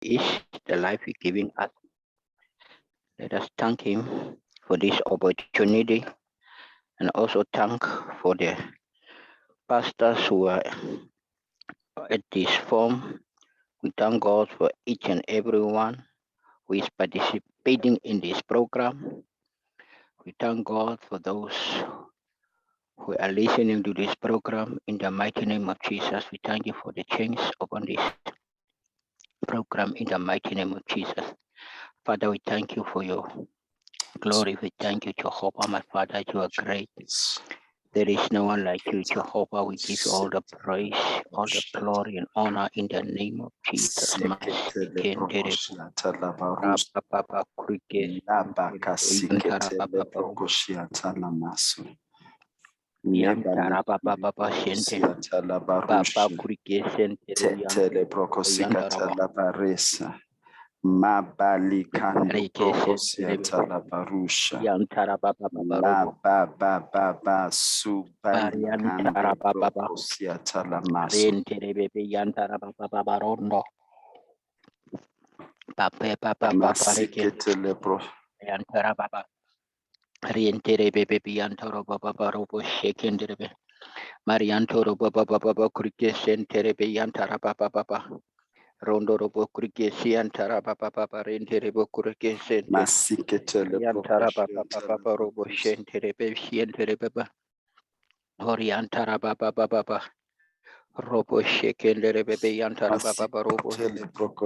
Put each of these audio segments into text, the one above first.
is, the life He's giving us. Let us thank Him for this opportunity and also thank for the pastors who are at this forum. We thank God for each and everyone who is participating in this program. We thank God for those who are listening to this program in the mighty name of Jesus. We thank you for the change upon this program in the mighty name of Jesus. Father, we thank you for your glory. We thank you, Jehovah, my Father. You are great. There is no one like you, Jehovah. We give you all the praise, all the glory and honor in the name of Jesus. Mabalikando prokosiata la barusha la ba subalikando prokosiata la maso masikete le pro Rientere bebe biantoro baba robo shekenderebe Mariantoro baba kurike sentere biantara baba rondo robo kurike siantara baba rentere bo kurike sente masikete le yantara baba robo shentere be sientere baba oriantara baba robo shekendere bebe yantara baba robo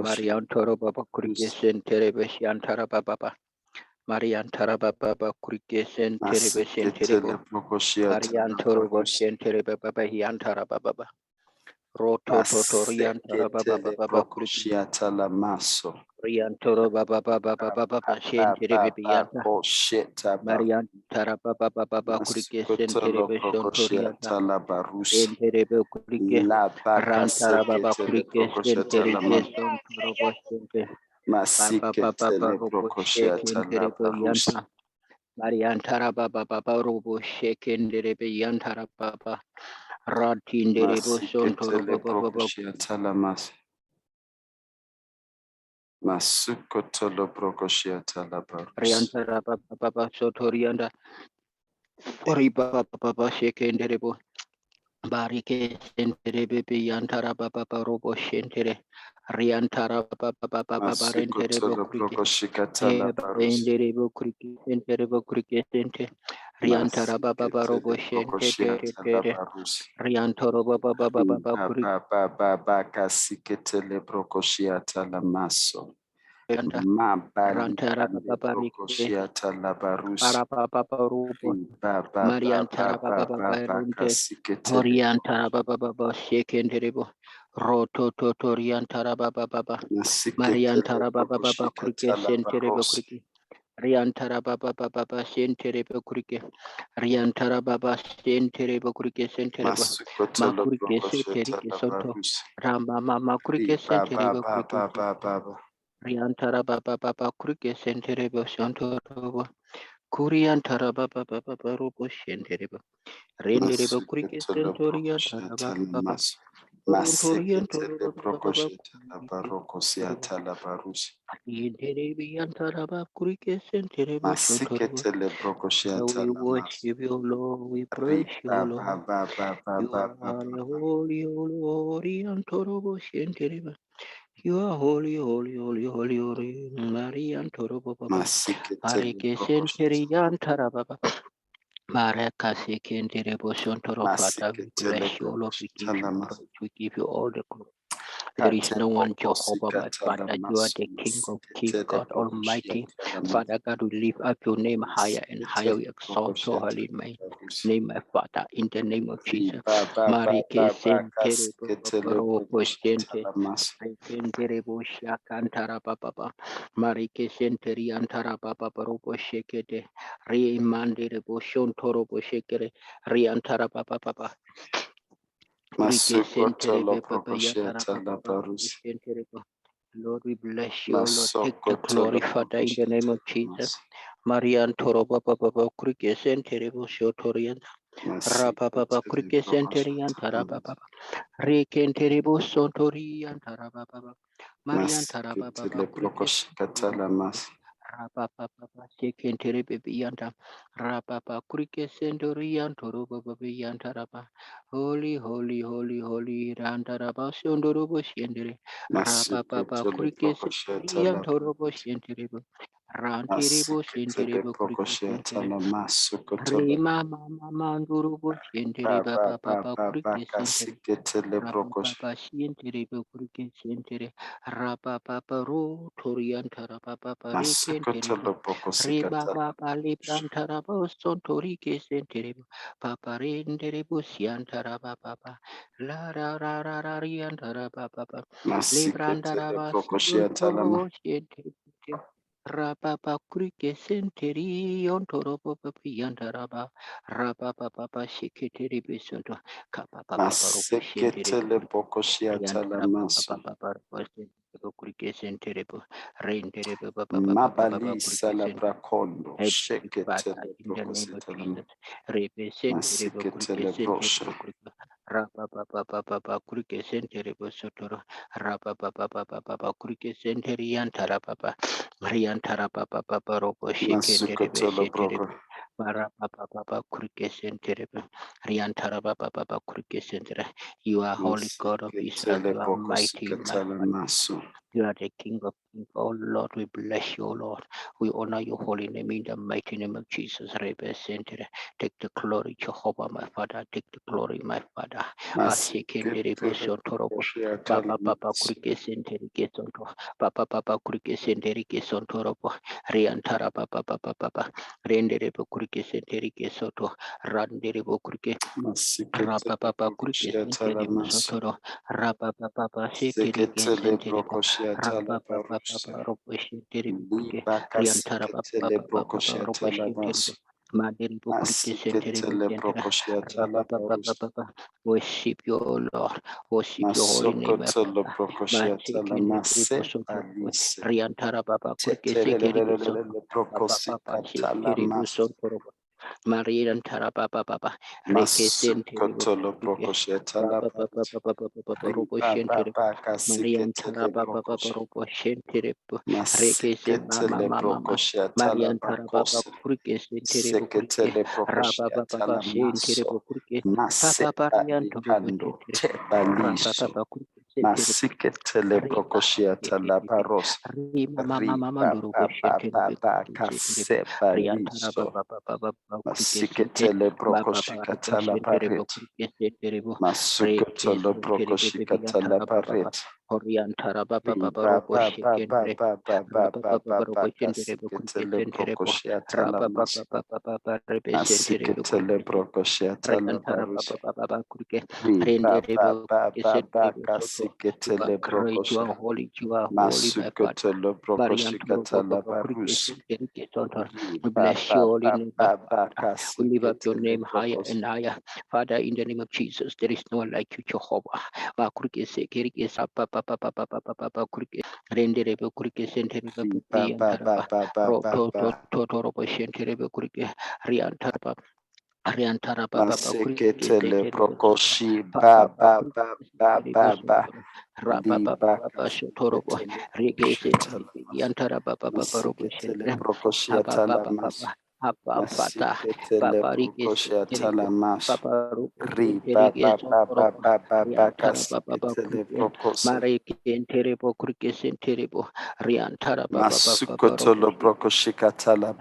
Mariantoro baba kurike sentere be siantara baba Mariantara baba kurike sentere be sentere bo Mariantoro bo sentere baba yantara baba Roto Toriantara baba prokosiata la maso Riantoro baba sentere bebe yanta Mariantara baba kurike sentere be sontorianta la barusa sentere be kurike Rantara baba kurike sentere be sontoro bo sente baba robo shekentere be yanta Mariantara baba robo shekentere be yantara baba Ratindere bo sontoro baba Masukotolo prokoshiata la barus. Riantara baba sotorianda Riba baba shekendere bo Barike sentere bebe yantara baba robo shentere Riantara baba rentere bo endere bo kriki sentere bo kriki sente Riantara baba robo shentere Riantoro baba baba kasiketele prokoshiata la maso. Rantara baba prokoshiata la barus. Para baba robo Mariantara baba rente Oriantara baba shekenderebo Roto Toriantara baba Mariantara baba krike senterebo krike Riantara baba senterebo krike Riantara baba senterebo krike senterebo Makrike senterike sonto Rama mama krike senterebo krike Riantara baba krike senterebo sonto Kuriantara baba robo senterebo Renderebo krike sentoria baba Maseketele prokosheta la baroko siata la barus. Yenterebiantaraba krike senterebo sontorobo. Maseketele prokoshiata We la mas. worship you, Lord. We praise you, Lord. You are holy, antorobo sentereba. You are holy, Maria antorobo baba. Areke senteriantaraba baba. Maraka sekenderebo sontoro Father, we bless you, Lord. We give you praise. We give you all the glory. There is no one Jehovah, but Father, you are the King of Kings, God Almighty. Father God, we lift up your name higher and higher. We exalt your holy name, my Father, in the name of Jesus. Marike senterebo sente. Rekenderebo shakantara baba. Marike senteriantara baba robo shekete. Remanderebo shontorobo shekere. Riantara baba. Lord, we bless you, Lord. Take the glory, Father, in the name of Jesus. Marian Toro Baba Krike Senterebo Shotorian Rapapapa kurike senteri antara papa. Rekenteri bosontori antara papa. Marian tarapapa kurike rapapapa sekenteri bebi anta. Rapapa kurike sentori antoro bebi antarapa. Holy, holy, holy, holy, rantarapa sondoro bosendere. Rapapapa kurike senteri antoro bosendere. Rantiri bosendere kurike sentere. Rima mama manduru bosendere papa kurike sentere. Rapapapa sentere kurike sentere. Rapapapa ro toriantara papa rekentere. Reba papa librantara bosontori kesentere. Papa rendere bosiantara papa. La ra ra ra ra riantara papa. Librandara basondoro sentere. Rapapa kurike senteri ontoro papa piantaraba. Rapapapa shiketeri besonto. Kapapa ropo sentere. Yantara papa kurike sentere. Rentere papa Mabalisa la bracondo, Heavenly Father, sheketele in the name of brocositalam, Jesus, representative masiketele brosha, Rapa Papa Kurike Senteribo Sotoro, Rapa Papa Kurike Senterian Tarapapa, Marian Tarapapa Ropo Shekendere masukotolo Sheteribo, broco, Marapa Papa Kurike Senteribo, Rian Tarapapa Kurike Sentere. You are holy God of Israel, masiketele you are mighty, my brocosicatala Father. maso, You are the King of Kings. Oh Lord, we bless you, oh Lord. We honor your holy name in the mighty name of Jesus. Representative. Take the glory, Jehovah, my Father. Take the glory, my Father. masiketele brocosciatala Papa maso, Kurike Senteri Kesonto. Papa Kurike Senteri Kesontoropo. Riantara Papa. Rendere Kurike Senteri Kesoto. Randere Kurike. masiketele Papa Kurike brocosciatala Senteri maso, Sotoro. Papa Senteri seketele Kesenteri. brocosciatala Papa barusa, ropo shinteri bukurke liba riantara casiketele papa ropo brocosciatala shinteri maso, maderi bukurke senteri masiketele busentera brocosciatala barusa, papa worship you, O Lord, worship your holy name, my masokotolo Father. brocosciatala Masekenderi mase busotoro balise. riantara papa kurke sekeri busoto Tetelelelelelele papa brocosicatala shinteri mas. busotoro mariantara papa reke senteri Masukotolo bukurke brocosciatala papa barusa. ropo Riba shinteri baba Marian casiketele Tarababa brocos. Robo Rekese Masiketele mama brocosciatala Marian Tarababa bacos. Kurike Sentere Kurike Seketele Rababa Baba brocosciatala Sentere maso. Kurike Mase Papa Parian Turubo balicando Sentere te baliso. Rababa Kurike Sentere Masiketele Riba brocosciatala baros. Rima Mama Riba Nurubo Sentere baba Kurike Sentere Rian casebaliso. Tarababa Baba Kurike Sente Masiketele Baba Robo brokoshikatala Sentere paret. Kurike Sentere Reke Masukotolo Sentere Bibian brokoshikatala Tarababa paret. Orian Tarababa Riba Robo ba ba ba Shekendre ba ba ba ba ba ba Representerebo kasiketele brokoshiatala mas. Masiketele Kurike brokoshiatala Rayantara barus. Baba Kurike Riba ba Renderebo ba Kurike ba ba Senterebo Soto. You are kasiketele great, brokoshe. you are holy, my Father. Masukotolo Mariantoro brokoshikatala Baba Kurike barus. Senterike Soto. We Riba bless ba your holy ba name, my ba ba Father. We lift up your kasiketele name higher brokos. and higher. Father, in the name of Jesus, there is no one like you, Jehovah. Bakurike Sekerike Sapa Papa Kurike Renderebo Kurike Senterebo Riba ba ba Piantaraba. ba ba ba ba. Totorobo Senterebo Kurike Riantaraba. Ariantara Baba Kurike Maseketele Senterebo Soto. prokoshi ba Papa ba Kurike ba ba Senterebo ba ba Soto. Rapa liba Papa Sotorobo. kaseketele Rege prokoshi Senterebo talamas Yantara Baba Robo maseketele Sentere. prokoshi Papa talamas Fata. maseketele Papa Rike prokoshi Senterebo. talamas Papa Robo riba Senterege ba ba ba Sotorobo. ba ba ba Riantara Baba kaseketele Kurike. prokoshi Mareke Senterebo Kurike Senterebo. Riantara Baba Robo masukotolo prokoshi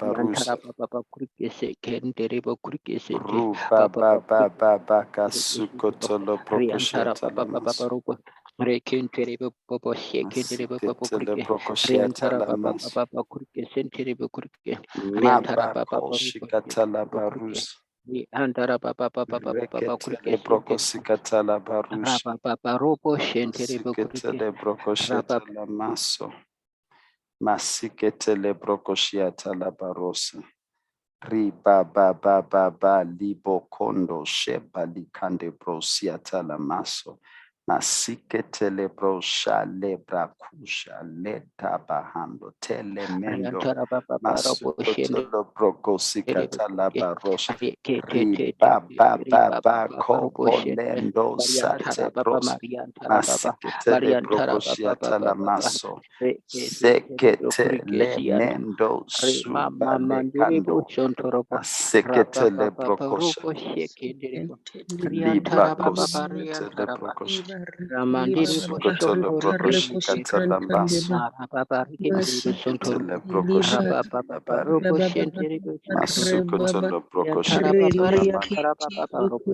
Yantara katalabarusa papa kurikese kenderebo kurikesente ruba papa ba ba ba ba kurikesente kasukotolo prokoshi Riantara talamas papa robo rekenterebo papa shekenderebo papa maseketele kurike prokoshi Riantara talamas papa kurikesenterebo kurike Riantara papa Mabako robo shikatala shekenderebo kurike barus. Riantara papa Reketele broko kurikesente sikatala barus. Rapa papa robo shenterebo kurike Masiketele broko Rapa shetala maso. Masiketele broko shiatala barosa. Riba ba ba ba ba libo kondo sheba likande brosiatala maso. Masiketele brosha lebra kusha leta bahando telemendo masukotolo broko sikata laba rosha riba ba kopolendo sate bros masiketele broko shiata la maso seketele mendo suba le kando masiketele broko sha libra kosiketele broko sha Ramandiri masukotolo Boshonto broko shikata la maso masiketele broko shiata la bari masukotolo broko shikata la bari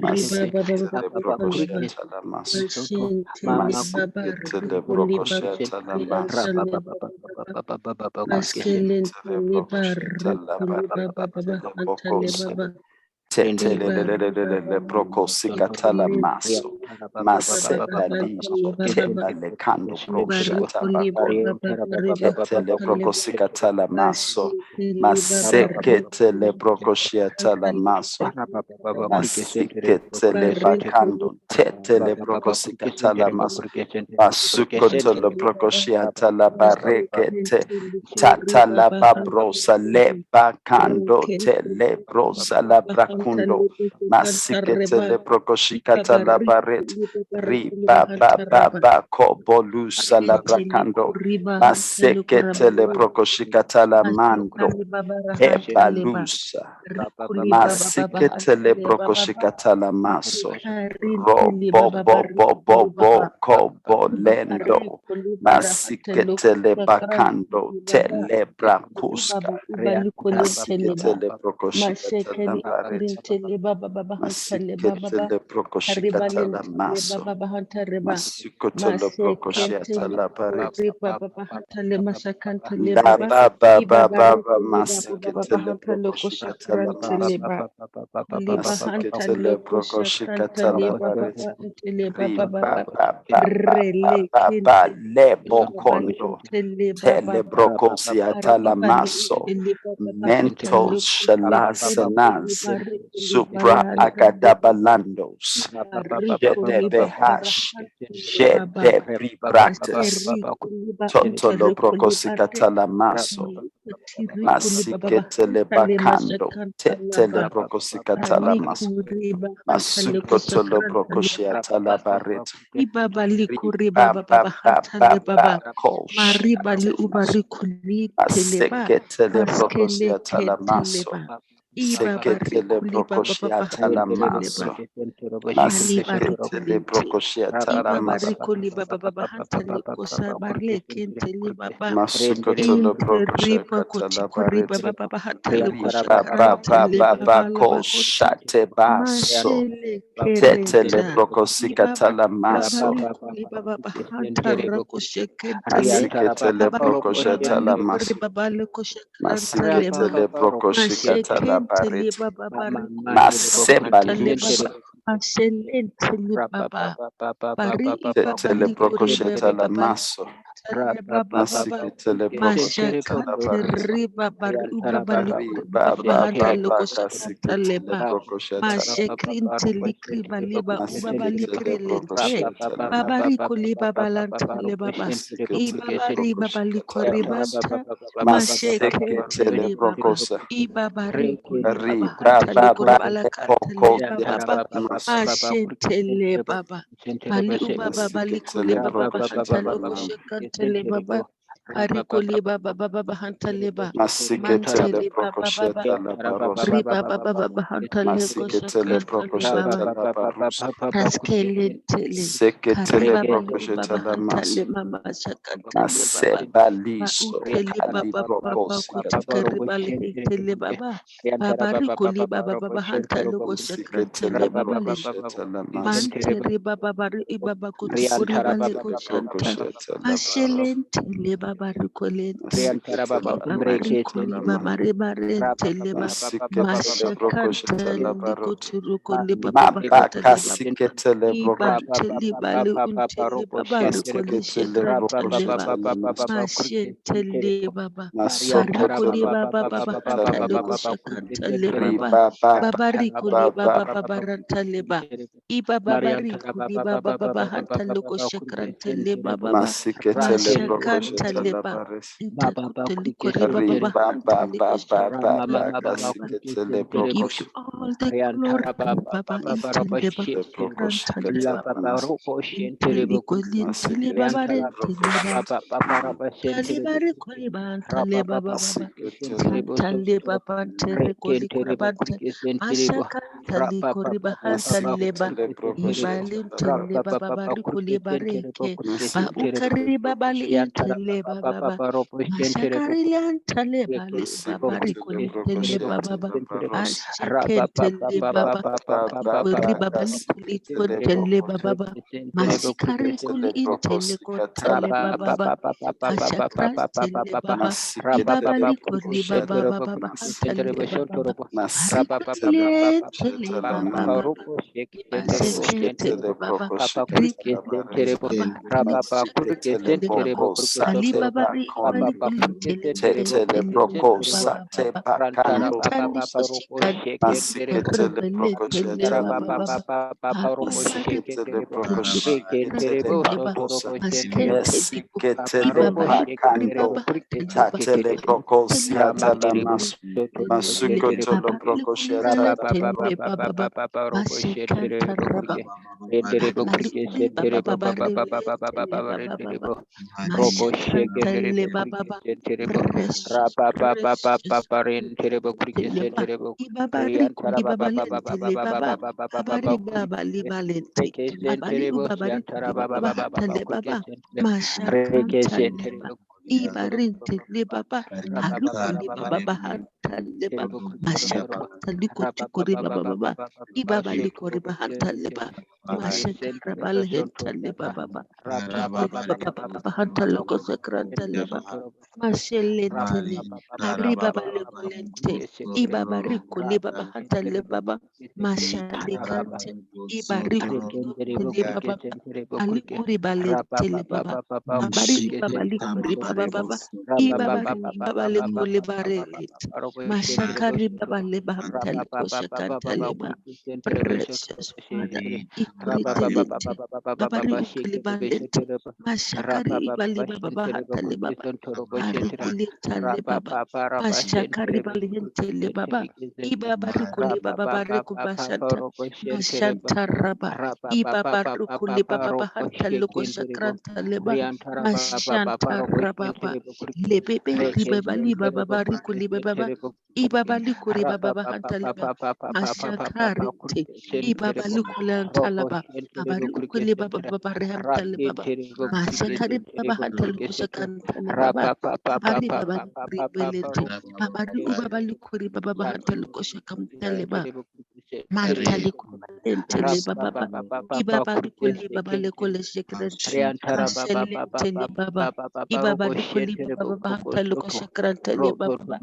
masiketele broko shiata la maso masiketele broko shiata la maso masiketele broko shiata la bari ketele broko tetelelelelele broko sikatala maso maseba liso teba lekando brosha tabakondo ketele broko sikatala maso maseketele broko shiatala maso masiketele bakando tetele broko sikatala maso masukotolo broko shiatala barekete tatala babrosa le bakando tele brosa la brakundo masikete le prokoshikata la baret riba ba kobolusa la brakando masekete le prokoshikata la mando ebalusa masikete le prokoshikata la maso robo kobolendo masikete le bakando telebrakuska masikete le prokoshikata la baret masikete le prokoshikata la maso masikoto le prokoshiata la baret la ba masikete le prokoshikata la maso masikete le prokoshikata la baret riba lebo kondo telebrokosiata la maso mentos shalasanaz supra agadabalandos jedebehash jedebribrates totolo brokosikata la maso masiketele bakando tetele brokosikata la maso masukotolo brokoshiata la baret maseketele brokosiata la maso seketele brokoshiata la maso maseketele brokoshiata la maso masukotolo brokoshiata la baret koshate baso tetele brokosikata la maso masiketele brokoshata la maso masiketele brokoshikata la baret masebalusa tetele brokoshata la maso masiketele brokoshata la baret kasiketele brokoshata masiketele brokoshata la masiketele brokoshata la masiketele brokosa masiketele brokoshata la masiketele brokoshata la barosa masiketele brokoshata la barosa seketele brokoshata la maso masebaliso kalibrokosi masiketele brokoshata la maso masiketele brokoshata la barosa baba rikolente. Riantara baba Baba rikoli baba ribarente leba. Mashakanta likoturukoli baba hantale baba. Ibanteli bali untele baba rikoli shekranta leba. Mashentele baba. Harikoli baba baba hantale koshakanta leba baba rikoli baba baba ranta leba. Iba baba rikoli baba baba hantale koshakanta leba baba. Mashakanta leba. Intakuteli kori baba baba hantale koshakanta leba baba. We give you all the glory, Baba. Intende Baba Ranta Baba. Intele Koli Intele Baba Intele Baba. Intele Bari Koli Bantale Baba Baba. Santale Baba Antere Koli Kurabanta. Mashaka Tali Kori Bahantale Ba. Ibalintele Baba Bari Koli Bareke. Ba Ukari Baba Intele Baba. Mashakari Lantale Bali Baba Rikoli Intele Baba. Ashekentele baba ikuri baba likuli kontele baba masikari kuli intele kontele baba ashakrantele baba ibaba likuli baba baba hantale baba masikali entele baba masekentele baba riba baba hantale koshakantele baba ali baba ribali kuli intele baba Antali koshikante rebele tele baba baba haribari tele baba leba maskente libo ibaba likuri baba tele baba tele tele baba likuri bale tele baba baba maskanta raba marikuli baba baba rebele tele baba baba mashakanta leba baba precious precious Teleba, Ibabari Kulibaba Telebaba, Babari Baba Libalente, Abali Ubabari Kulibaba Talebaba, Mashakanta Leba, Ibarinte Lebaba, Harukuli Baba Hantaleba, Mashakanta Likotukuri Baba, Ibaba Likori Bahantaleba, Mashakarabal Hentaleba Baba, Baba Hantaloko Sakranta Leba, Mashelentele, Haribaba Lekolente. Ibabariku libaba hata libaba mashalikante ibariku libaba alikuri balete libaba abari libaba likuri baba baba ibabari baba likuli barelete mashakari baba libaba hata likoshakanta liba precious Father ikuritelete babari ukuli balete mashakari ibali baba hata libaba arikulita libaba mashakari balente libaba Iba barikuli baba bariku bashanta mashanta raba iba barikuli baba bahanta luko shakranta leba mashanta raba ba lebebe riba bali baba barikuli baba iba balikuri baba bahanta leba mashakari te iba balikuli anta leba abari ukuli baba baba rehanta leba mashakari baba hanta luko shakranta leba abari baba ribelete abari uba balikuri baba bahanta luko shakranta leba Mantali kubalentele baba ibaba rikuli baba lekole shekrente mashelentele baba ibaba rikuli baba baba hantali ko shekrentele baba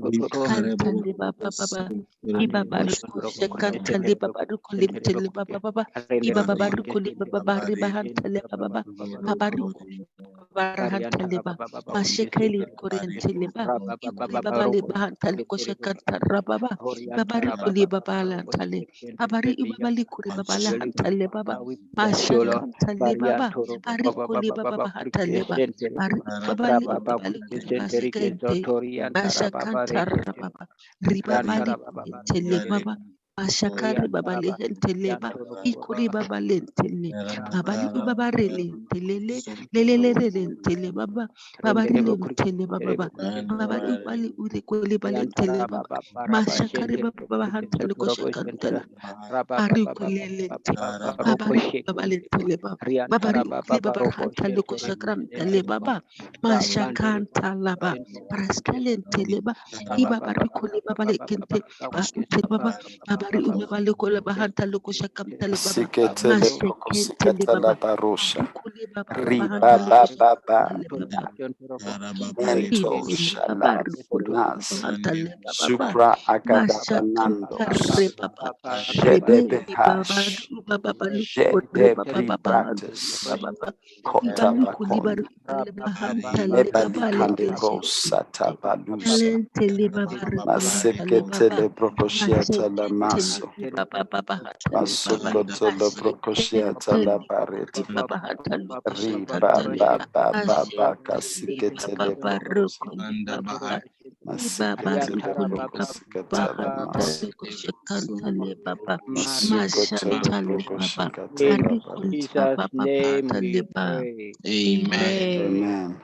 kantali baba baba ibaba riko shekrentele baba rikuli mtele baba baba ibaba baba rikuli baba baba riba hantale baba baba rikuli baba hantale baba mashekeli korentele baba ikuli baba liba hantali ko shekrentele baba baba rikuli baba hantale Abari ibabali kuri babala hantale baba mashakantale baba ari kuli baba hantale baba ari babali babali kuri baskente mashakantara baba ribabali hentele baba mashakari babali hentele baba ikuri babali hentele babali babari hentele lelele hentele baba babali hentele baba babali babali uri kuli bali hentele baba mashakari baba hantale koshakantale Bari ukulelete, babari babalentele baba, babari ukule babar hantale ko shakram tele baba, mashakanta laba, paraskelente leba, iba bari kule babale kente, ba ute baba, bari ubaba lukola bahanta lukusha kamtale baba. Siketele prokosikata la barosha. Riba baba mento shalanas. Supra agadabanando. Jedebe hash. Jede pribratus. Kota bakon. Ebalikande brosata balusa. Maseketele prokoshiata la maso. Masukotolo prokoshiata la baret. Riba baba kasiketele prokosikata. Masiketele prokosikata la maso. Masukotolo prokosikata la baret. Jesus' name we pray. Amen.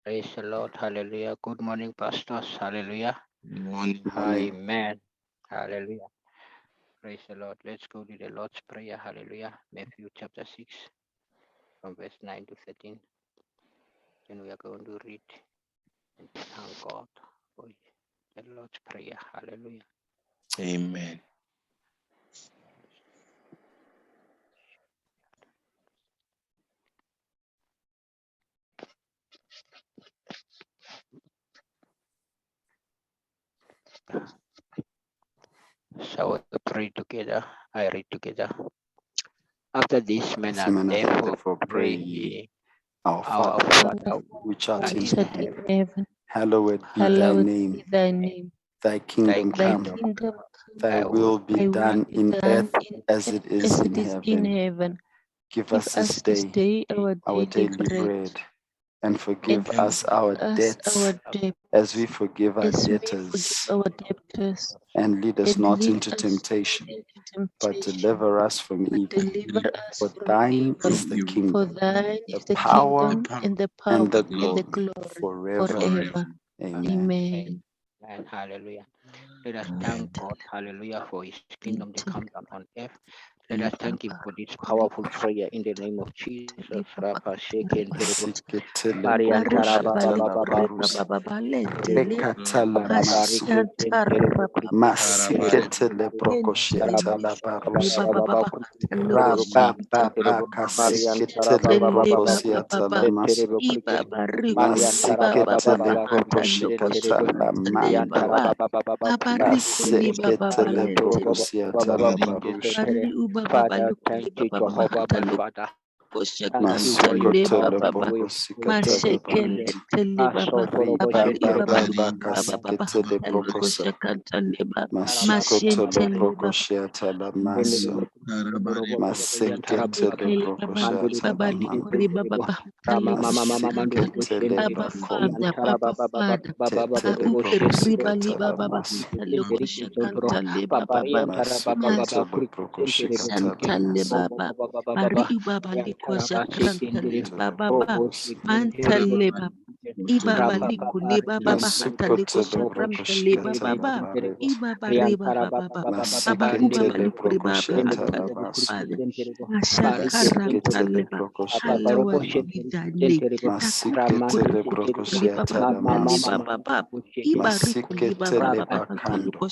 Praise the Lord. Hallelujah. Good morning, pastors. Hallelujah. Morning. Amen. Hallelujah. Praise the Lord. Let's go to the Lord's Prayer. Hallelujah. Matthew chapter 6 from verse 9 to 13. Then we are going to read and thank God for the Lord's Prayer. Hallelujah. Amen. So we pray together. I read together. After this manner, therefore pray ye, Our our Father, Father, which art Which in art in heaven, heaven, hallowed be thy hallowed name. be thy name. Thy kingdom Thy come, kingdom come, thy will be thy will done be in done earth in as it is as in it is in heaven. heaven. Give Give us this this day day our our daily daily bread, bread, and and forgive us our forgive us debts our debt as we forgive our as we forgive debtors. our debtors. And lead us And not lead into us temptation, not into but temptation, deliver us from but evil. deliver us For from thine evil. is the For kingdom, thine the is the power, kingdom and the power and the and the glory glory forever. forever. Amen. Amen. and hallelujah. Let us thank God, hallelujah, for his kingdom to come down on earth. Let us thank him for this powerful prayer in the name of Jesus. Rapa sheken terebo. Siketele Marian taraba prokoshatala baba baba. barusa. Rekatala maso. Masiketele prokoshatala barusa. Rababa kasiketele prokoshatala maso. Masiketele prokoshatala manda. Masiketele prokoshatala barusha. Father, thank you, Jehovah, my Father. Thank you for your Masukotolo power. We prokosikatala barit. Riba kasiketele prokosa. Masukotolo prokoshiatala maso. Maseketele prokoshiatala mando. Masiketele bakon. Tetele prokosikatala maso. Masukotolo prokosikatala maso. Masukotolo prokosi. Masukotolo prokoshiatala barit. Masiketele prokoshiatala baso. Masiketele prokoshiatala man. Masiketele prokoshiatala maso. Masiketele bakando.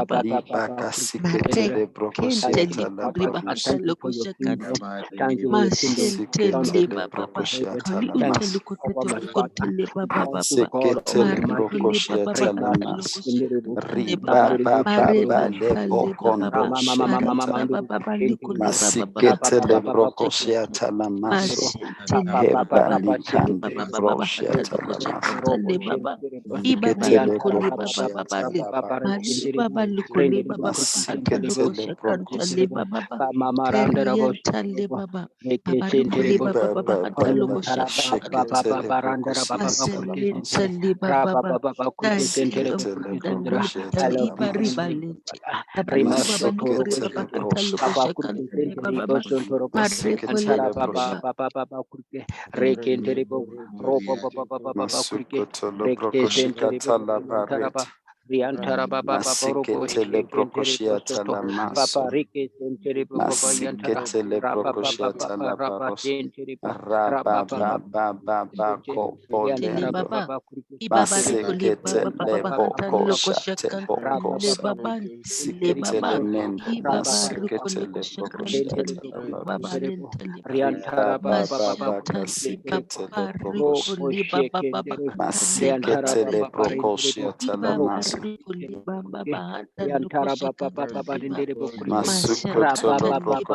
Liba kasiketele prokoshiatala barusa. Thank you for your kingdom. Thank you for your kingdom. Masiketele prokoshiatala Thank maso. you, Jehovah, my Father. Thank you, God Masiketele Almighty. prokoshiatala Rika maso. Shinderebo, Riba Manderebo baba Shinderebo, lebo kondo Rama Mama Mama shekata. Manderebo Shinderebo, Rapa Masiketele Papa Papa prokoshiatala maso. Papa Papa Heba Papa likande Shinderebo, broshiatala maso. Robo Shinderebo, Rian Siketele Tarababa, prokoshiatala Papa barusa. Shinderebo, Renderebo Shinderebo, Masiketele prokosi. Shinderebo, Mama Randerebo Shinderebo, Reke Shinderebo, Riba baba Tarababa sheketele Papa Randeraba prokosiatala Kurte, maso. Rapa Papa Kurte Shinderebo, Masiketele I love prokoshiatala you, maso. Rima Sotoro Masiketele proso. Papa Kurte Shinderebo, Sontoro, Masiketele Antara proso. Papa Kurte, Reke Shinderebo, Robo Papa Kurte, Masukotolo Reke Shinderebo, prokoshikatala Antaraba, baret. Riantara Baba Robo Shekendere Soto Papa Rike Sentere Baba Yantara Rapa Papa Rapa Sentere Rapa Tele Yantara baba. Baba Ibaba Sentere rikuli baba baba Rapa bahata loko Rapa shakantele baba ntele baba. Ibaba rikuli Sentere kushakantele baba lentele baba. Riantara Baba Mashantali baba Robo rikuli baba baba Shekendere hantale Riantara baba Baba lentele. Rentere Ibaba Robo rikuli baba bahata loko Riantara Baba shakantele baba. Rendere Bokurke Rapa Mashantali baba.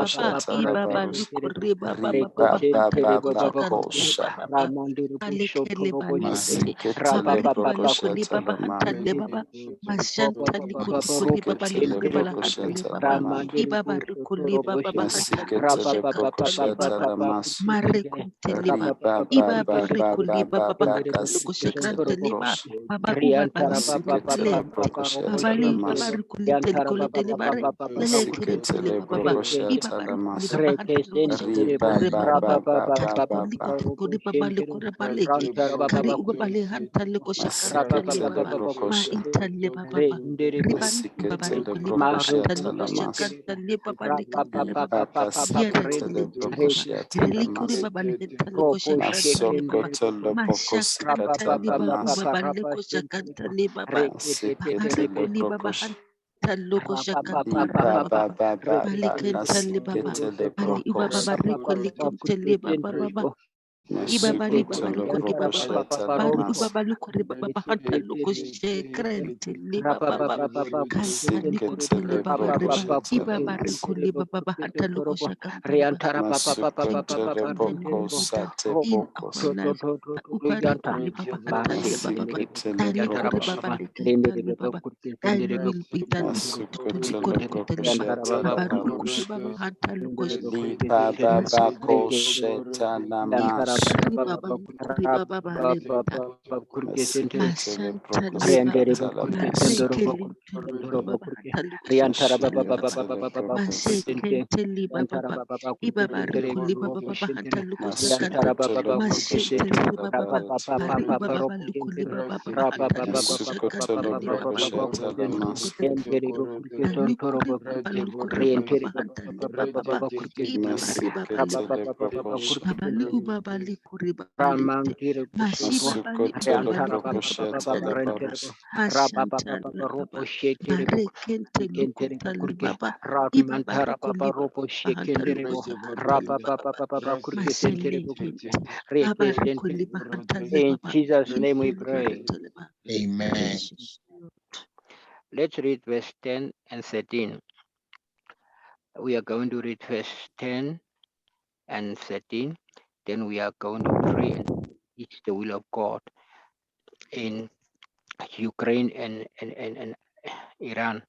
Ibaba rikuli baba baba bahata loko shakantele baba. Ramandiri Bushoto Alekele Robo balekele Rapa babali Papa kubali kuli baba hatale baba mashantali kuli kuli baba likuli bala hatale baba Ramandiri ibaba Bushoto rikuli Robo baba hatale Rapa kushakantale baba Papa marikuntele Rapa baba ibaba Papa rikuli baba hatale kushakantale baba baba kuba Riantara bali Papa kuli balente babali baba rikuli tele kuli tele bare lelekele kuli baba ba ibaba rikuli baba hatale kushakantale baba kali kuli baba likuri baleke kari ubabale hantale ko shakantale baba ma intale baba ribali ubabale kuli baba hantale ko shakantale baba likantale baba yere kuli baba rili kuri baba hantale ko shakantale baba ma shakantale baba ubabale ko shakantale baba babare kuli baba hantale ko shakantale baba bali kentale baba bali ubababa rikuli kentale baba baba ibabali babali kodi baba ba bari ubabali kodi baba ba hanta loko shekrente le baba ba kanta likote le baba riba ibabari koli baba ba hanta loko shakanta le baba we thank you for the new leader in our life ubari koli baba hanta le baba ba tali kori baba le kenta le baba thy will be done likote likote le baba babaru ukodi baba hanta loko Mashali baba kuri baba balenta mashantali Rendere baba Bokurke Sendoro marekeli tuli Bokurke baba Bokurke hatali Riantara kushakantali baba mashekenteli baba Yantara baba Baba ibaba Kurke rikuli baba Robo baba Shintere hatali Riantara kushakantali Baba Kurke mashenteli baba Rapa baba bari Papa ubaba Robo balikuli Shintere baba baba Rapa hatali Papa kushakantali baba baba Kurke Rendere Bokurke Tontoro Alikuri baba Bokurke lukuri baba Rientere bahantali baba Papa Kurke ibaba riba Rapa Papa Kurke babali ubabali kuribalente Ramangire mashi Bushuto babali ubabali Riantara kuribaba Papa hantali baba Rentere Rapa mashantala Papa baba Robo Shetere marekente Kentere lukutali Bokurke baba ibaba Ratmantara Papa rikuli Robo baba hantali Shekenderebo kushakantali Rapa baba Papa Kurke Senterebo maselekente baba Reke rikuli Senterebo. bahantali In baba Jesus' name we intali pray. bahantali baba Amen. Jesus. Let's read verse 10 and 13. We are going to read verse 10 and 13. Then we are going to pray and it's the will of God in Ukraine and Iran.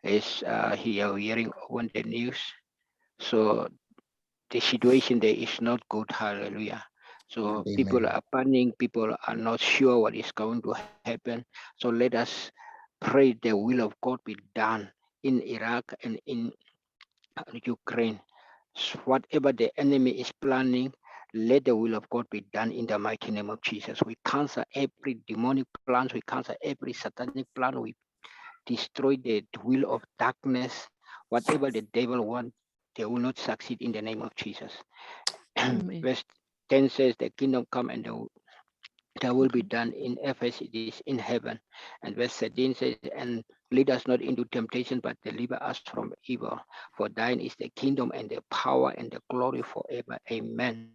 As here hearing on the news. So the situation there is not good. Hallelujah. So people Amen. are panicking. People are not sure what is going to happen. So let us pray the will of God be done in Iraq and in Ukraine. So whatever the enemy is planning, let the will of God be done in the mighty name of Jesus. We cancel every demonic plans. We cancel every satanic plan. We destroy the will of darkness. Whatever the devil wants, they will not succeed in the name of Jesus. Amen. Verse 10 says, the kingdom come and that will be done in earth as it is in heaven. And verse 13 says, and lead us not into temptation, but deliver us from evil. For thine is the kingdom and the power and the glory forever. Amen.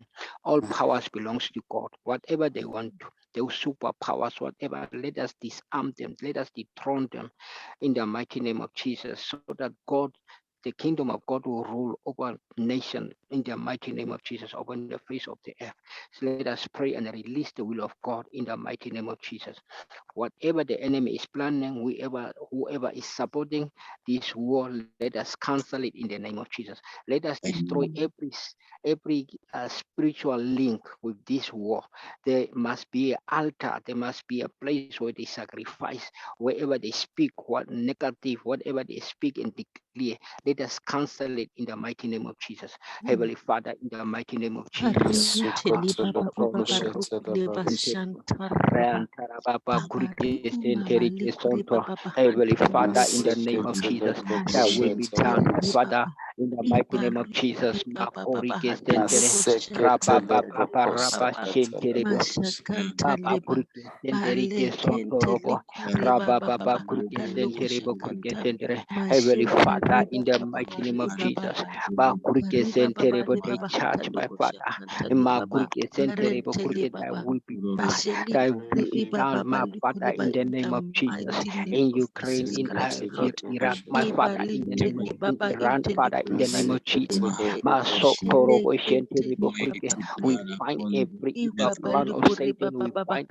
All powers belongs to God. Whatever they want to, those superpowers, whatever, let us disarm them. Let us dethrone them in the mighty name of Jesus, so that God, the kingdom of God will rule over nation in the mighty name of Jesus, over the face of the earth. So let us pray and release the will of God in the mighty name of Jesus. Whatever the enemy is planning, whoever is supporting this war, let us cancel it in the name of Jesus. Let us destroy every spiritual link with this war. There must be an altar. There must be a place where they sacrifice. Wherever they speak what negative, whatever they speak and declare, let us cancel it in the mighty name of Jesus. Heavenly Heavenly Father, in the mighty name of Jesus. Heavenly Father, in the name of Jesus, that will be done, my Father, in the mighty name of Jesus. Heavenly Father, in the mighty name of Jesus, take charge, my Father. That will be done, my Father, in the name of Jesus. In Ukraine, in Iraq, my Father, in the name of Iran, Father, in the name of Jesus. We find every evil plan of Satan. We find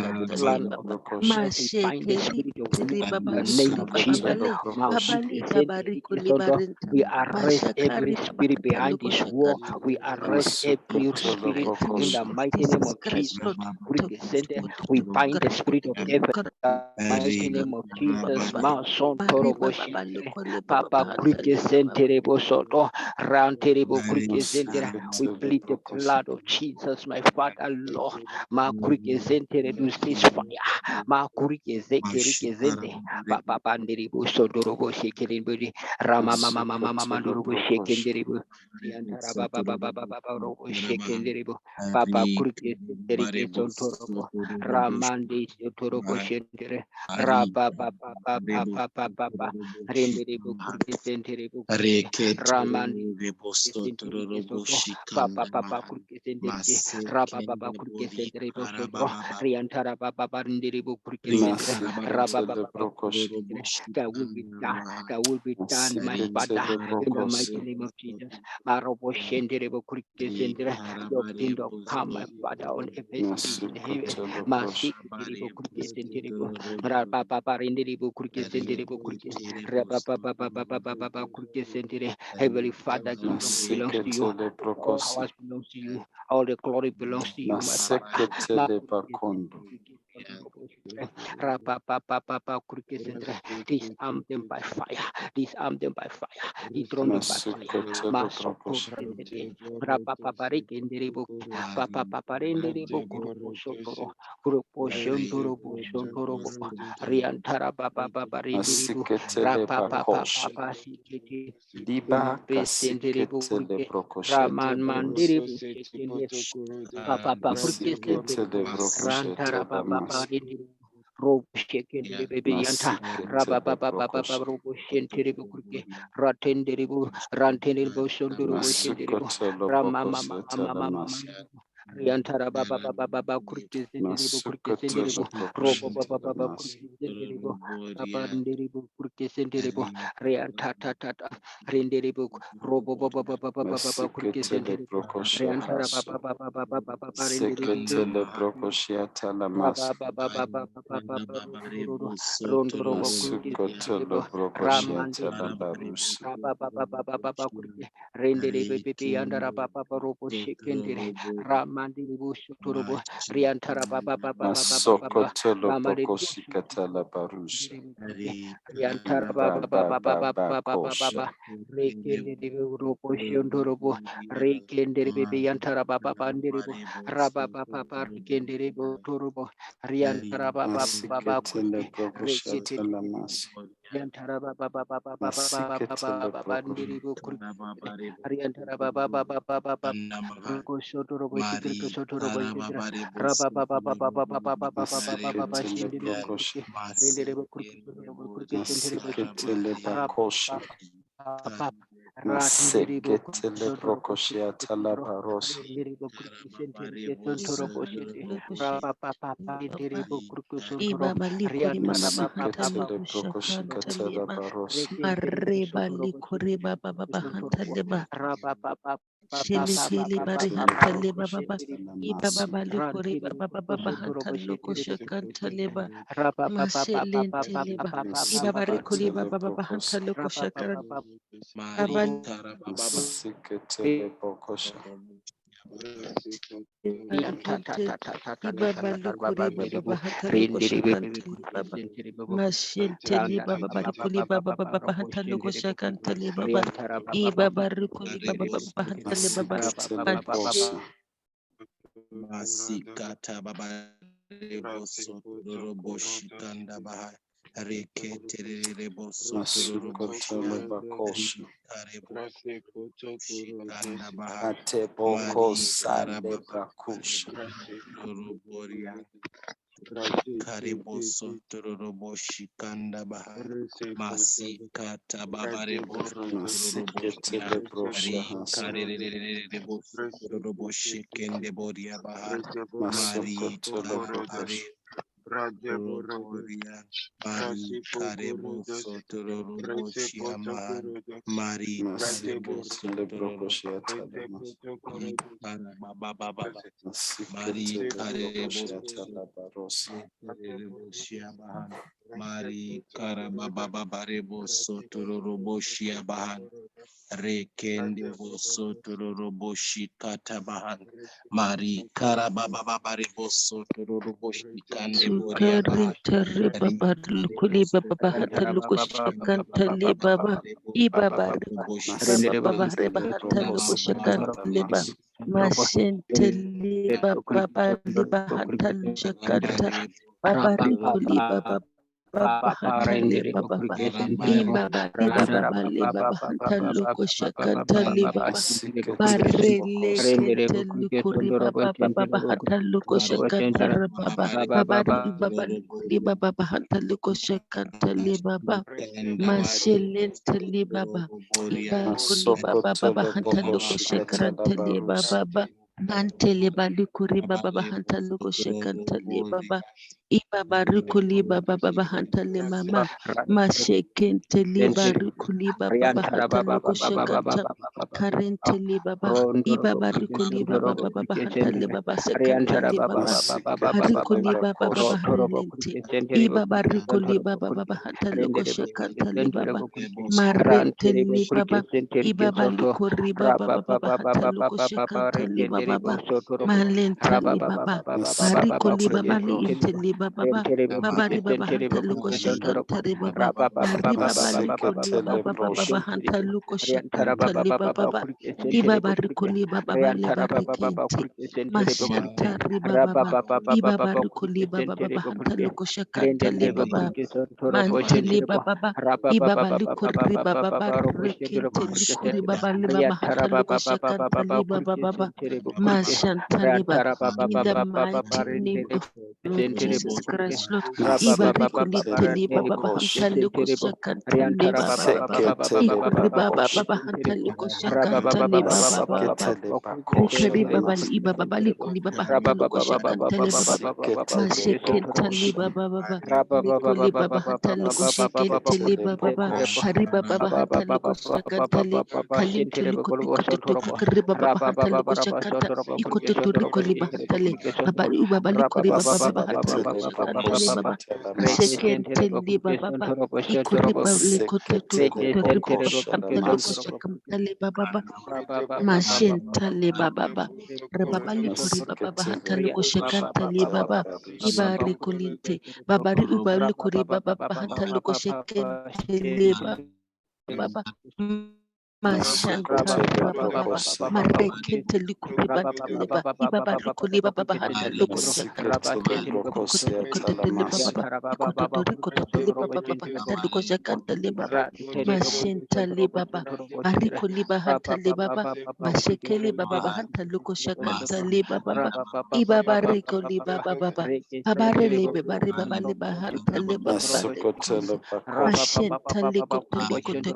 every plan of the conscience. We find the spirit of wickedness in the name of Jesus. We arrest every spirit behind this war. We arrest every spirit in the mighty name of Jesus. We bind the spirit of death in the mighty name of Jesus. Papa Soto, we plead the blood of Jesus, my Father, Lord. Reduce this fire. Papa Pandiribu Sodorobo Shaking Rama Mama Mama Mandurubu Shaking Papa Ramandi Sotorobo Shendere Raba Papa Renderibu Kurkisentiribu Ramandi Papa Kurkisentiri Raba Baba Kurkisentiribu Sotro Riantara Baba Renderibu Kurkisentiri Raba Baba that will be done. That will be done, my Father, in the mighty name of Jesus. Marobo Shenderibu Kurkisentiri, your kingdom come, my Father, on earth is in heaven. Masik diribu Kurkisentiribu Raba Baba Renderibu Kurkisentiribu Raba Baba Kurkisentiri. Heavenly Father, kingdom belongs to you. All powers belongs to you. All the glory belongs to you, my Father. Disarm them by fire. Disarm them by fire. Dethrone them by fire. Riantara Baba Baba Renderibu Rapa Sikiti Raman Mandiribu Papa Rantara Baba Rob shaken baby yanta Raba Baba Robo Shentiribu Ratenderibu Rantenibu Shunduru Shindiribu Rama Mama Riantara Baba Kurkisenderibu Robo Baba Kurkisenderibu Babanderibu Kurkisenderibu Riantata Renderibu Robo Baba Kurkisenderibu Riantara Baba Riantara Baba Yantara Baba Ndiribu Riantara Baba Shotorobo Shotorobo Raba Baba Shindiribu Shilipili barihantale baba ibabali kore baba hantalo koshakantale ba mashelentele ba ibabari kore baba hantalo koshakar baba Mashenteli baba barikuli baba baba hatalo koshakantali baba baba rikuli baba baba hatale baba Masikata baba reboso roboshikanda baha rekete reboso roboshi shikanda baha Ateboko sande brakusha. roboria Kareboso Tororoboshi Kanda Baha Masi Kata Babareboso Tororoboshia Ri Kareboso Tororoboshi Kende Boria Baha Mari Kare Roboria Mari Kareboso Tororoboshia Mahan Mari Kareboso Tororoboshia Baba Mari Kareboshia Bahan Mari Karababa Sotoroboshia Bahan Rekende Sotoroboshi Katabahan Mari Karababa Sotoroboshi Kande Boria Bahan baba lukuli baba hatalo koshakantali baba baba baba reba hatalo koshakantali baba Mashenteli baba liba hatalo shakanta baba rikuli baba baba hatale baba baba liba hatalo koshakanta baba barele ketelu kuri baba hatalo koshakanta baba rikuli baba hatalo koshakanta baba mashelenteli baba kuli baba hatalo koshakanta baba Mantele bali kuri baba bahanta luko shekantale baba bari kuli baba bahantale mama mashekentele bari kuli baba bahanta luko shekanta karentele baba bari kuli baba bahantale baba sekantale baba bari kuli baba baharelente bari kuli baba bahanta luko shekantale baba marentele baba bali kuri baba bahanta luko shekantale baba malentali baba barikoli baba li inteli baba babari baba hantaluko shakantari baba mari baba likoli baba hantaluko shakantali baba ibaba rikoli baba bale barikenti mashantari baba ibaba rikoli baba hantaluko shakantali baba manteli baba ibaba likori baba barikenti likori baba le baba hantaluko shakantali baba Mashantaliba, in the mighty name of Lord Jesus Christ, Lord. Ibari kuliteli baba bahantali kushakantali baba ikuri baba bahantali kushakantali baba rikari baba iba baba likuli baba hantali kushakantali baba mashekentali baba rikuli baba hantali kushakantali baba hari baba bahantali kushakantali kalintali kutukututu kari baba bahantali kushakanta ikototori koli bahatale babali ubabali kori baba bahatale kushakantale baba shekentele baba ikori baba kototori baba bahatale kushakantale baba mashentale baba rebabali kori baba bahatale kushakantale baba ibari kolinte babari ubali kori baba bahatale kushakantale baba Mashanta baba marekete likuri bantaleba ibaba rikuli baba hata loko shakanta ikototori baba hata loko shakanta le baba mashenta le baba barikuli bahata le baba mashekele baba hata loko shakanta le baba ibaba rikuli baba babare le baba le bahata le baba Mashenta likoto baba baba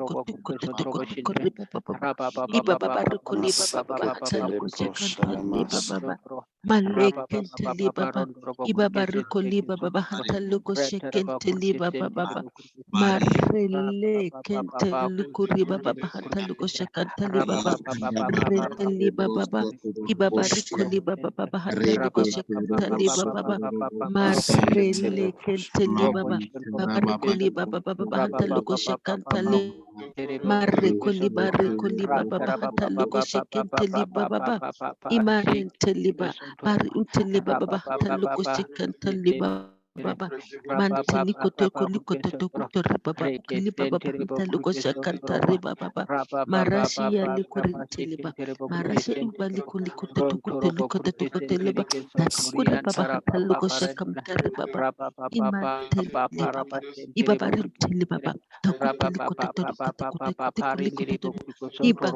baba baba Malekenteli baba, ibabarikoli baba hantaluko shekenteli baba, marele kenteli kuri baba hantaluko shekanteli baba, reteli baba, ibabarikoli baba hantaluko shekanteli baba, marele kenteli baba, babarikoli baba hantaluko shekanteli. Marikoli barikoli baba hantaluko shekenteli baba. Imarenteliba, Barinteliba Baba Taluko Shikantaliba Baba, Manteliko Tekoliko Tokutori Baba, Kiliba Baba Taluko Shakantari Baba, Marashi Yalikurinteliba, Marashi Ubaliko Likoteliko Tekoteliba, Takuda Baba Taluko Shakamtari Baba, Imanteli Baba, Ibabarinteli Baba, Takuteliko Tekoteliko Iba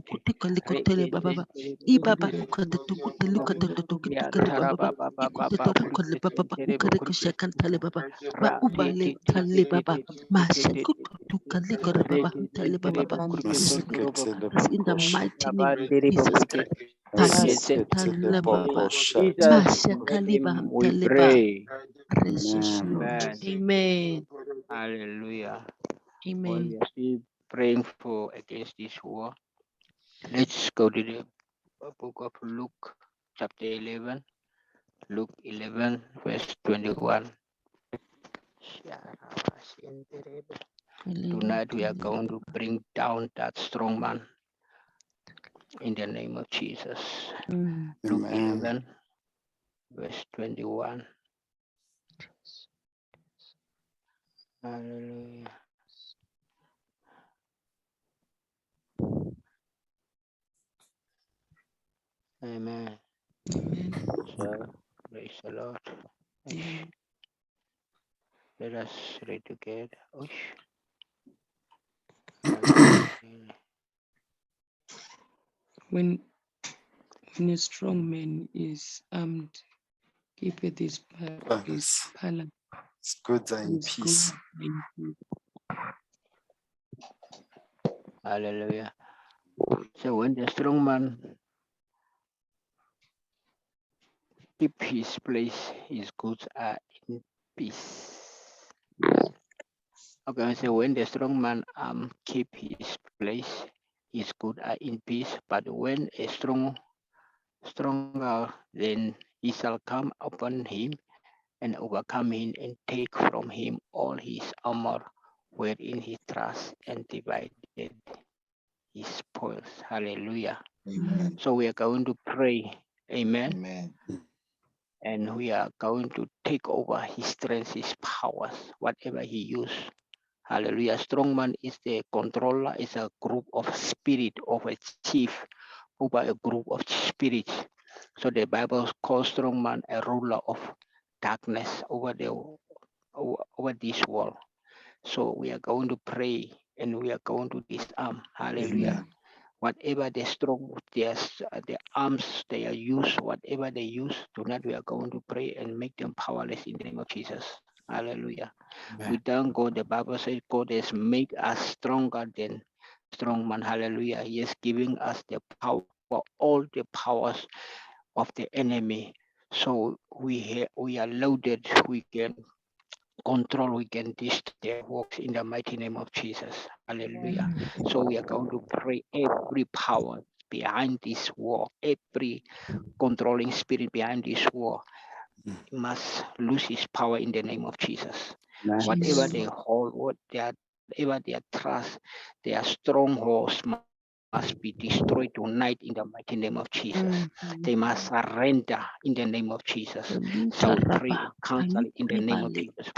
Kutekoliko Baba. Ibaba ukada tukute lukada tukite kariba baba ikute torikole baba ukare kushakan tale baba ba ubale tale baba mashe kutukale kore baba tale baba in the mighty name of Jesus Christ. Tale baba mashe kaliba tale baba. Amen. Hallelujah. While Amen. we are still praying for against this war, let's go to the book of Luke, chapter 11. Luke 11, verse 21. Tonight we are going to bring down that strong man in the name of Jesus. Luke 11, verse 21. Hallelujah. Amen. So, praise the Lord. Let us read together. When a strong man is armed, keepeth his palace. It's good and peace. Hallelujah. So when the strong man keep his place, his goods are in peace. Okay, so when the strong man keep his place, his goods are in peace. But when a stronger, then he shall come upon him and overcome him and take from him all his armor, wherein he trusts, and divided his spoils. Hallelujah. Amen. So we are going to pray. Amen. Amen. And we are going to take over his strength, his powers, whatever he uses. Hallelujah. Strong man is the controller, is a group of spirit, of a chief over a group of spirits. So the Bible calls strong man a ruler of darkness over this world. So we are going to pray and we are going to disarm. Hallelujah. Amen. Whatever the strong, the arms they are used, whatever they use, tonight we are going to pray and make them powerless in the name of Jesus. Hallelujah. Amen. We thank God. The Bible says God has made us stronger than strong man. Hallelujah. He is giving us the power, all the powers of the enemy. So we are loaded. We can control, we can destroy their works in the mighty name of Jesus. Hallelujah. So we are going to pray every power behind this war, every controlling spirit behind this war must lose his power in the name of Jesus. Whatever they hold, whatever their trust, their strongholds must be destroyed tonight in the mighty name of Jesus. They must surrender in the name of Jesus. So we pray and cancel it in the name of Jesus.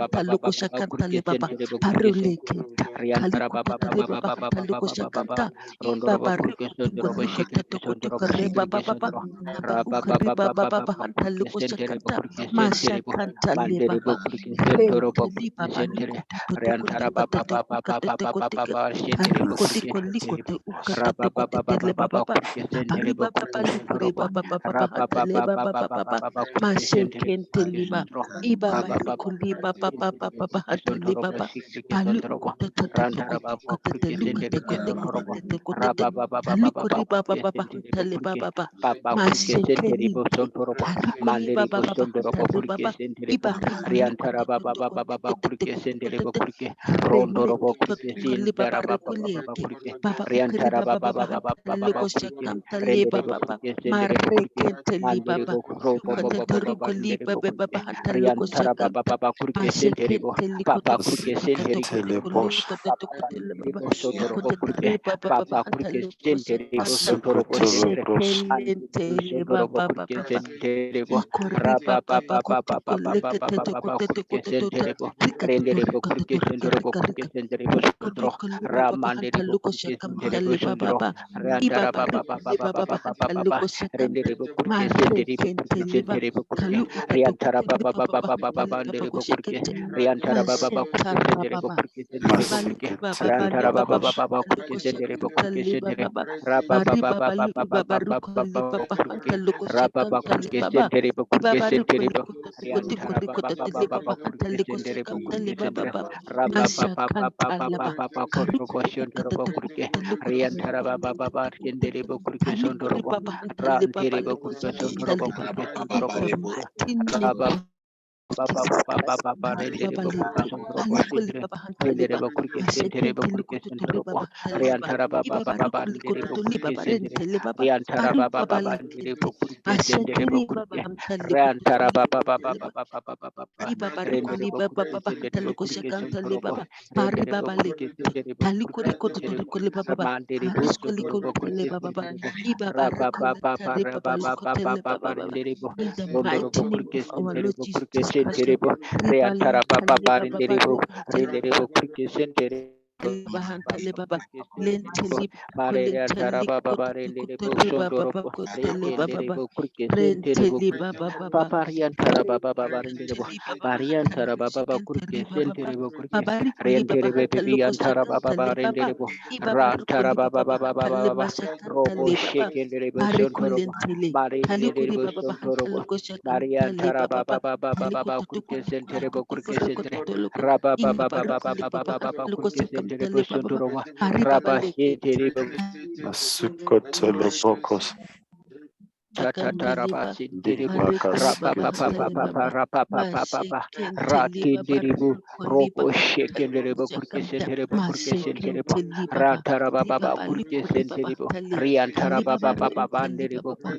taluko shakanta le baba parole kenta Riantara kaliko baba totore baba baba baba taluko baba baba shakanta Rondoro baba Bokurke tuko Sondoro liko Boshike toko Sondoro tuko re Boshike baba baba Sondoro baba Raba ukari baba baba baba baba baba Kurke taluko Sentere shakanta Bokurke Sentere Bo mashakanta le Mandere baba Bokurke Sentoro rente li Bokurke baba liko Sentere tuko Riantara tipa baba tete baba uka baba tete baba koteke baba Sentere pariko Bokurke tiko liko Sentere te Bo uka tete Raba baba kotete baba le baba baba Kurke Sentere bari baba Bokurke baba Sentoro Bo baba baba Raba hata le baba baba baba baba baba Kurke Sentere mashekente Bokurke liba Sentoro iba Raba baba barikuli baba baba baba hata le Sondoro baba Boshike palu Sondoro Bo kote Rantara baba kote Kurke luka Sentere te kote Sondoro kote Bo te kote te Raba baba baba baba palikuri baba Kurke baba Sentere hata le Bokurke baba baba Papa Kurke Sentere mashekeli Bo Sondoro Bo parikuli Mandere baba Bo baba Sondoro hata Bo le Kurke baba Sentere Bo iba ribali Riantara kote baba kote baba kote baba kote te Kurke kote Sentere Bo kote te Kurke rene Rondoro Bo Kurke kotokali baba Sindara baba baba rikuleke Kurke baba ukuri Riantara baba baba baba baba hata baba luko baba Kurke shakanta le Rendere Bo baba baba Kurke Sentere Bo Kurke marekente li Mandere baba Bo Robo kote baba baba baba terikuli Rendere Bo baba baba Kurke hata luko Riantara baba shakanta baba Kurke Sentere Bo mashekente Papa likoto kote Kurke kote Sentere kote Masikitele kote kote Papa kote le baba Sotoro kote Bokurke, tere baba baba Papa hata Kurke luko Senterebo shakanta Sotoro Boshetre, mashekelente Antibu le Sotoro baba Bokurke baba baba Senterebo, ikori Rapa baba Papa bako Papa tuko Papa Papa lekete to Papa kote to Kurke kote to to Senterebo, rika to to Renderebo rika to to Kurke rika Sendorobo rika rika Kurke Senterebo riko Sotro, riko le baba baba hata Ramanderebo luko Kurke shakanta Senterebo le baba Sondro, baba Randara ibaba Papa riko Papa le baba Papa baba Papa hata luko Papa, shakanta Renderebo Kurke Senterebo marekente Kurke liba Senterebo Kurke, kalu kote Riantara kote Papa baba Papa baba Papa hata Papa le baba Anderebo Kurke, koshekete Riantara Papa Kurke Mashekara Senterebo baba Kurke Senterebo ribali Kurke, baba bali Masikitele Rantara baba Baba Bosh. Baba haluko Kurke Senterebo shakanta Kurke li baba Sentere, baba Raba bari Baba baba Baba li Baba baba Baba ruko li Baba baba Kurke, haluko Raba Baba shakanta li Kurke baba Senterebo Kurke baba ruko li Senterebo, kote kote Riantara kote Baba kote Baba li Baba baba Kurke haluko Senterebo shakanta Kurke li baba Sentere, baba Raba Baba Baba mashakanta la Baba baba Baba kalu Kurko kote kote Senterebo Kurke, kote luko Riantara Baba Baba Senterebo Kurke paliko li Sondorobo, baba hanta li baba Ranterebo luko Kurke shakanta li Sondorobo baba Kurke in Sondorobo, the mighty name Raba of Baba Jesus Baba Christ. Baba Bari baba Renderebo Kurke lete, Sondorobo paliko li Sentere, baba hanta li baba, Renderebo Kurke Senterebo mashekente li Kurke koto to li Sondorobo, baba hanta li baba, Riantara Baba iba Baba baruko li koto Banderebo to li Kurke baba Sentere, rente li baba, Riantara baru Baba baba Baba lekete, Banderebo Kurke Senterebo mashekeli baba Kurke, hanta li koto to Rantara li Baba baba Baba li baba. Baba Baba Baba Iba bariku li Renderebo baba Kurke baba hata Senderebo luko Kurke shakanta li Sondorobo, baba pari Renderebo baba Kurke lekete Senderebo taliko Kurke riko to Sentere, riko li baba baba Manderebo harisko liko Sondorobo tele Kurke baba baba Senterebo, iba Rabba bariko Baba leta li baba Baba liko Baba tele baba Baba baba Renderebo, in the Rondorobo mighty name Kurke of our Lord Senterebo Kurke Jesus Christ Senterebo, riba Riantara lenta Baba li baba Barinderebo, baru tele Renderebo Kurke Senterebo. bahanta le baba Kurke lente Senterebo, li Marerian kolente li Tarababa koto Barinderebo, koto riba baba Sondorobo, kote le baba baba Rekenderebo Kurke rente Senterebo li Kurke, baba baba Papa Riantara Baba rente Barinderebo, li baba Barian hanta luko Tarababa shekente Kurke riba baba Senterebo Kurke, babari kuli baba Renterebe hanta luko Bibiantara shakanta Baba le baba Barinderebo, iba baru kuli Rantara Baba baba Baba hanta le Baba, mashakanta Robo le baba Shekenderebo bari Sontorobo, kulente le kali kuli Marinderebo baba hanta Sontorobo, luko shakanta Marian le baba Tarababa Baba kali Baba koto tuku Kurke tuku Senterebo tuku Kurke tuku Sentere, tuku tuku Rabba imba Baba baru Baba kuli Baba baba Baba hanta luko Kurke shakanta Senterebo le baba Sontorobo, bari baba Rabba lekente Sheterebo Masikitele Bokos. shakanta le baba Tatarabasindiribu bari kuli Dibakas. baba hanta le baba rapapapapapa mashekente le baba rakindiribu kuli robo baba hanta luko shekindiribu shakanta kurkesentiribu masekente libaba ratarababa ribaba likuri baba kurkesentiribu tali libaba rente riantarababababandiribu libaba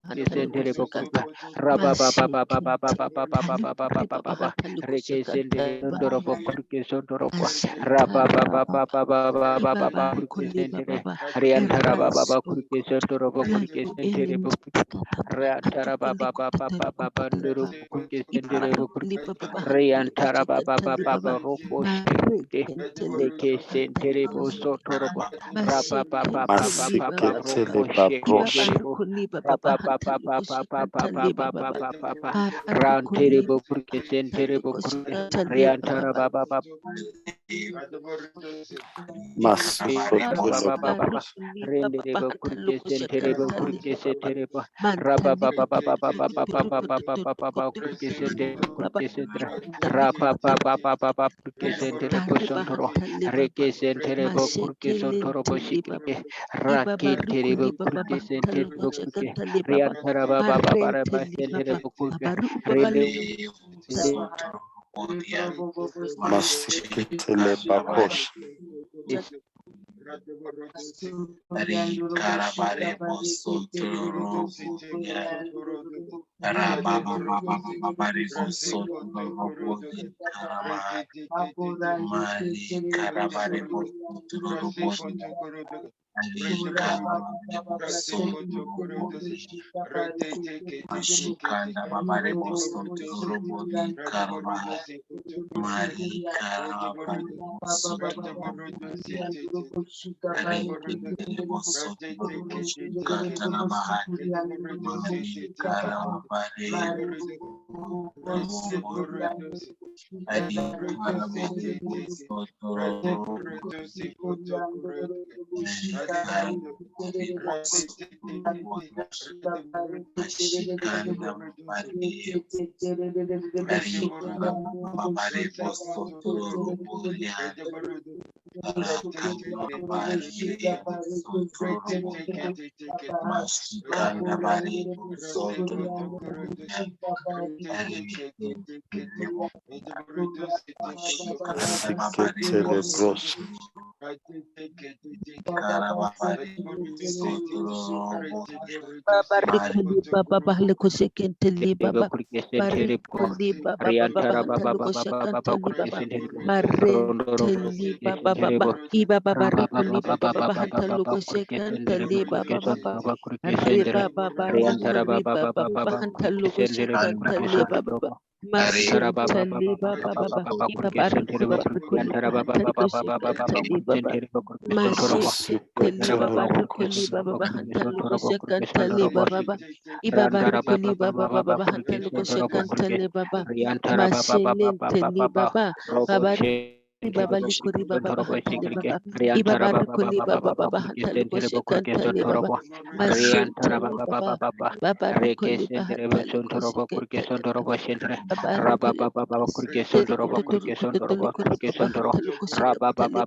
hanta luko kurkesentiribu shakanta kurka masekente talikuri baba rababababababababababababa hanta luko shakanta rekesendiribu kurkesondorobo Ashantara baba rababababababababa ibaba rikuli kurkesentiri baba riantarabababa arise O God kurkesondorobo let the kurkesentiribu enemies be scattered Rantara atukuli baba baba kutatari baba kutatari nduru baba kurke ibaba sendere bukur rikuli baba hanta luko Riantara baba shakanta baba baba robo shekte marekente leke libaba hanta sentere luko bo sotorobo raba baba Mashekente baba libaba baba baba robo Masikitele ibaba Bakrosh. shekendere bo rukuli baba raba hanta baba luko baba baba shakanta baba libaba baba baba baba rantere rukuli bo kurke hanta sentere bo luko kurke shakanta Riantara libaba baba baba Masikitele baba baba baba Bokos. Babarukuli rendere baba bo hata kurke loko sentere bo shakanta kurke liba baba sentere bo manta raba baba liko baba tuku baba tuku baba tuku baba tuku baba tuku kurke tuku sentere bo baba kurke sentere hata liba rapa baba baba baba baba kurke sentere bo pariba sontoro hata liba baba reke sentere bo kurke sontoro mashekelente bo liba shikite iba rakentere bo barukuli baba kurke hata sentere loko bo kurke shakanta liba baba riantara baba baba marente baba liba sentere baba bo kurke babaru baba rende Masikitele Bakos. Karabare Bosotoro Rabababababari Bosotoro Karabare Mari Karabare Bosotoro Mashikanda babare bosoto roboli karama marika babare bosoto rikindele bosoto roboshikata namaha marika babare marika bosoto Mashikanda babare bosoto roboli Mashikanda bare bosoto Barikuli baba bahle kusekenteli baba barikuli baba baba hantali kusekenteli baba marenteli baba baba iba baba barikuli baba baba hantali kusekenteli baba baba riba baba likuri baba baba hantali kusekenteli baba marenteli baba baba iba barikuli barikuli baba hantali kusekenteli baba Mashekeli baba rukuli baba bahantali kusekantali baba baba ibaba rukuli baba baba bahantali kusekantali baba mashelenteli baba baba baba likuri baba bahantali baba ibaba rukuli baba baba bahantali kusekantali baba mashenteli baba baba rukuli bahantali kusekantali baba rukuli kusekantali baba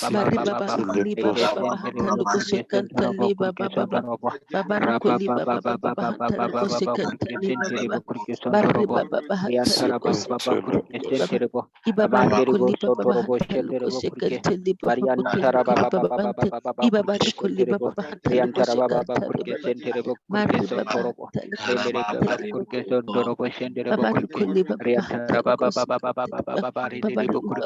Mari baba rukuli baba baba hantali kusekantali baba baba baba rukuli baba baba baba hantali kusekantali baba baba bari baba baba hantali kusekantali baba ibaba rukuli baba baba hantali kusekantali baba rukuli baba hantali ibaba rukuli baba baba hantali kusekantali baba mari baba hantali kusekantali baba baba rukuli baba baba hantali kusekantali baba baba baba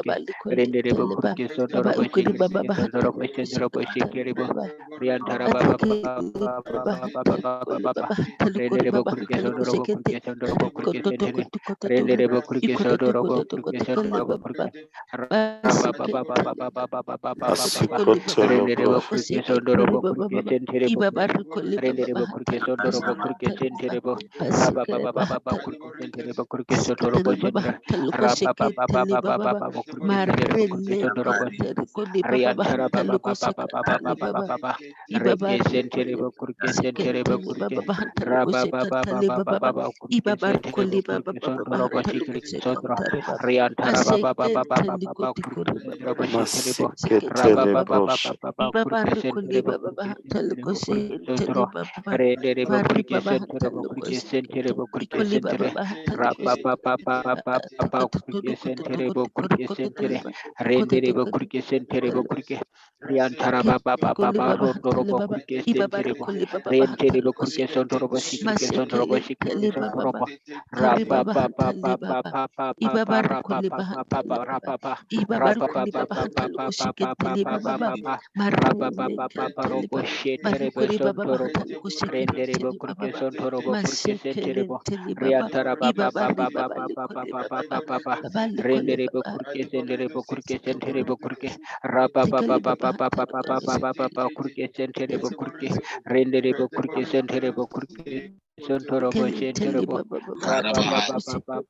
rukuli baba Baba ukuri baba bahantali kusekantali baba atakili baba hantali kuli baba hantali kuri baba hantali kusekente koto toko toko toro ikoto toko toko toko le baba basekente kuli baba hantali kusekente le baba baba ibaba kuli baba bahantali kusekantali baba basekere bahantali kusekente le baba hantali kusekente le baba baba marele kantari kodi baba bahantali kusekantali baba ibabar koli sekentali baba bahantali kusekantali baba baba ibabar koli baba baba bahantali kusekantali baba masekentali kodi kodi baba bahantali kusekantali baba ibabar koli baba bahantali kusekantali baba mari baba bahantali kusekantali koli baba bahantali kusekantali Rendere bokurke sentere bokurke riantara baba baba baba rondo bokurke sentere bo rentere bokurke sondoro boshikirke sondoro boshikirke sondoro bo rapa baba baba baba baba rapa baba baba rapa baba rapa baba baba baba baba baba rapa baba baba robo shetere bo sondoro bo rendere bokurke sondoro bokurke sentere bo riantara baba baba baba baba baba rendere bokurke sentere bokurke sentere bokurke raba baba baba baba baba baba kurke sentere bokurke rendere bokurke sentere bokurke sontoro bo sentere bo raba baba baba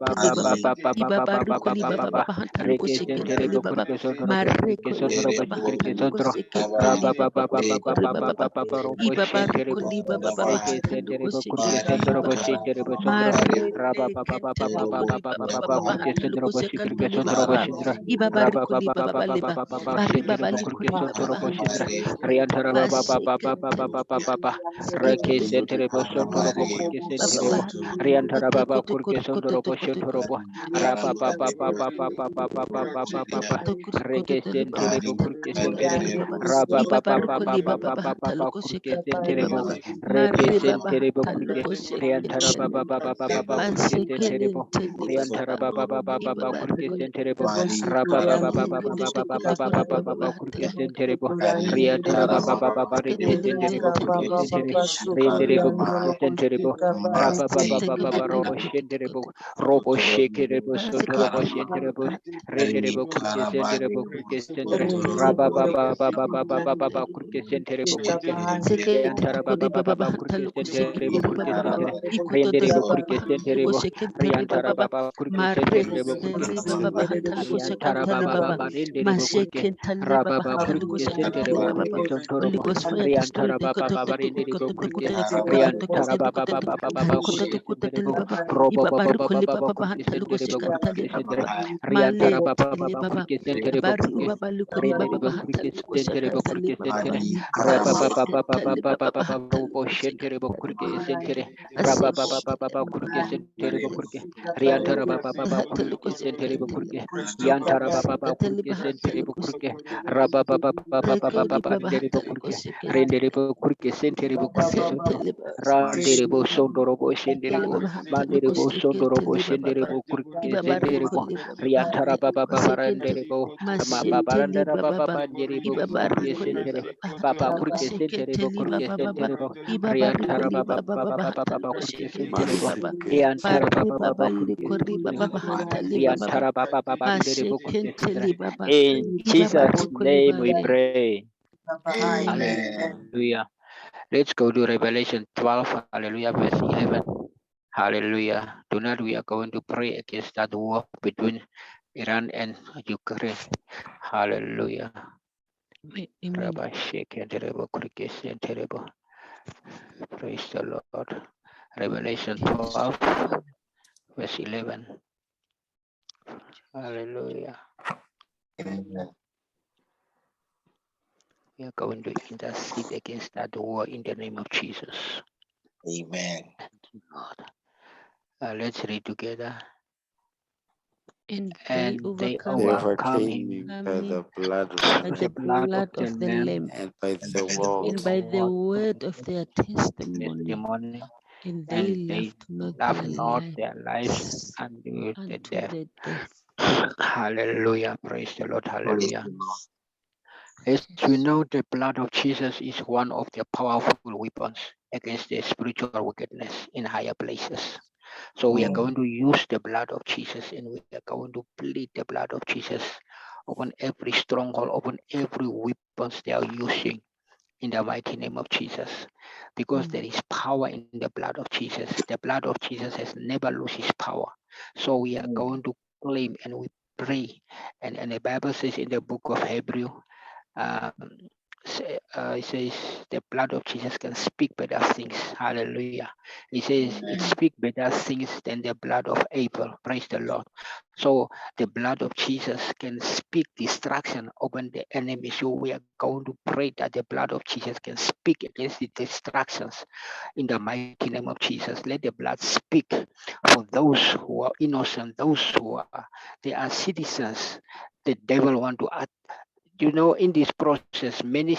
baba baba baba reke sentere bokurke sontoro bokurke sontoro bo sikirke sontoro raba baba baba baba robo sentere bo reke sentere bokurke sontoro bo sentere bo sontoro raba baba baba kurke sontoro bo sikirke sontoro bo sentere raba baba sendere bokurke sontoro boshindra riantara baba reke sentere bosontoro kurke senterebo riantara baba kurke sondorobo shondorobo rapa papa papa papa papa papa papa reke senterebo kurke sentere raba papa papa papa papa kurke senterebo reke senterebo kurke riantara baba papa papa kurke senterebo riantara baba papa papa kurke senterebo raba papa papa papa papa kurke senterebo riantara baba papa reke senterebo kurke sentere renderebo kurke senterebo raba papa papa robo senterebo robo shekerebo sondorobo senterebo renderebo kurke senterebo kurke sentere raba papa papa kurke senterebo kurke riantara baba papa kurke senterebo kurke sentere renderebo kurke senterebo riantara baba kurke senterebo kurke riantara baba papa renderebo kurke raba papa kurke senterebo kurke sondorobo riantara baba papa renderebo kurke riantara baba papa kurke senterebo robo papa kurke senterebo kurke sentere riantara baba papa kurke senterebo kurke renderebo kurke senterebo kurke sentere raba papa robo senterebo kurke sentere raba papa kurke senterebo kurke riantara baba kurke senterebo kurke yantara baba kurke senterebo kurke raba papa renderebo kurke renderebo kurke senterebo kurke soto randerebo sondorobo senderebo manderebo sondorobo senderebo kurke senderebo riantara baba renderebo baba randara baba nderebo kurke sentere baba kurke senterebo kurke senterebo riantara baba kurke senterebo riantara baba kurke senterebo riantara baba nderebo kurke sentere. In Jesus' name we pray. Hallelujah. Let's go to Revelation 12. Hallelujah. Verse 11. Hallelujah. Tonight we are going to pray against that war between Iran and Ukraine. Hallelujah. Praise the Lord. Revelation 12, verse 11. Hallelujah. We are going to intercede against that war in the name of Jesus. Amen. Let's read together. And they overcame him me by the blood by of the blood of the Lamb and by the and by the word of their testimony, and they love not their lives lives unto the unto death. the death. Hallelujah. Praise the Lord. Praise Hallelujah. the Lord. As we know, the blood of Jesus is one of the powerful weapons against the spiritual wickedness in higher places. So we are going to use the blood of Jesus, and we are going to plead the blood of Jesus upon every stronghold, upon every weapons they are using in the mighty name of Jesus. Because there is power in the blood of Jesus. The blood of Jesus has never lost his power. So we are going to claim and we pray. And the Bible says in the book of Hebrew, it says the blood of Jesus can speak better things. Hallelujah. It says it speaks better things than the blood of Abel. Praise the Lord. So the blood of Jesus can speak destruction upon the enemy. So we are going to pray that the blood of Jesus can speak against the distractions in the mighty name of Jesus. Let the blood speak for those who are innocent, those who are they are citizens. The devil want to in this process, many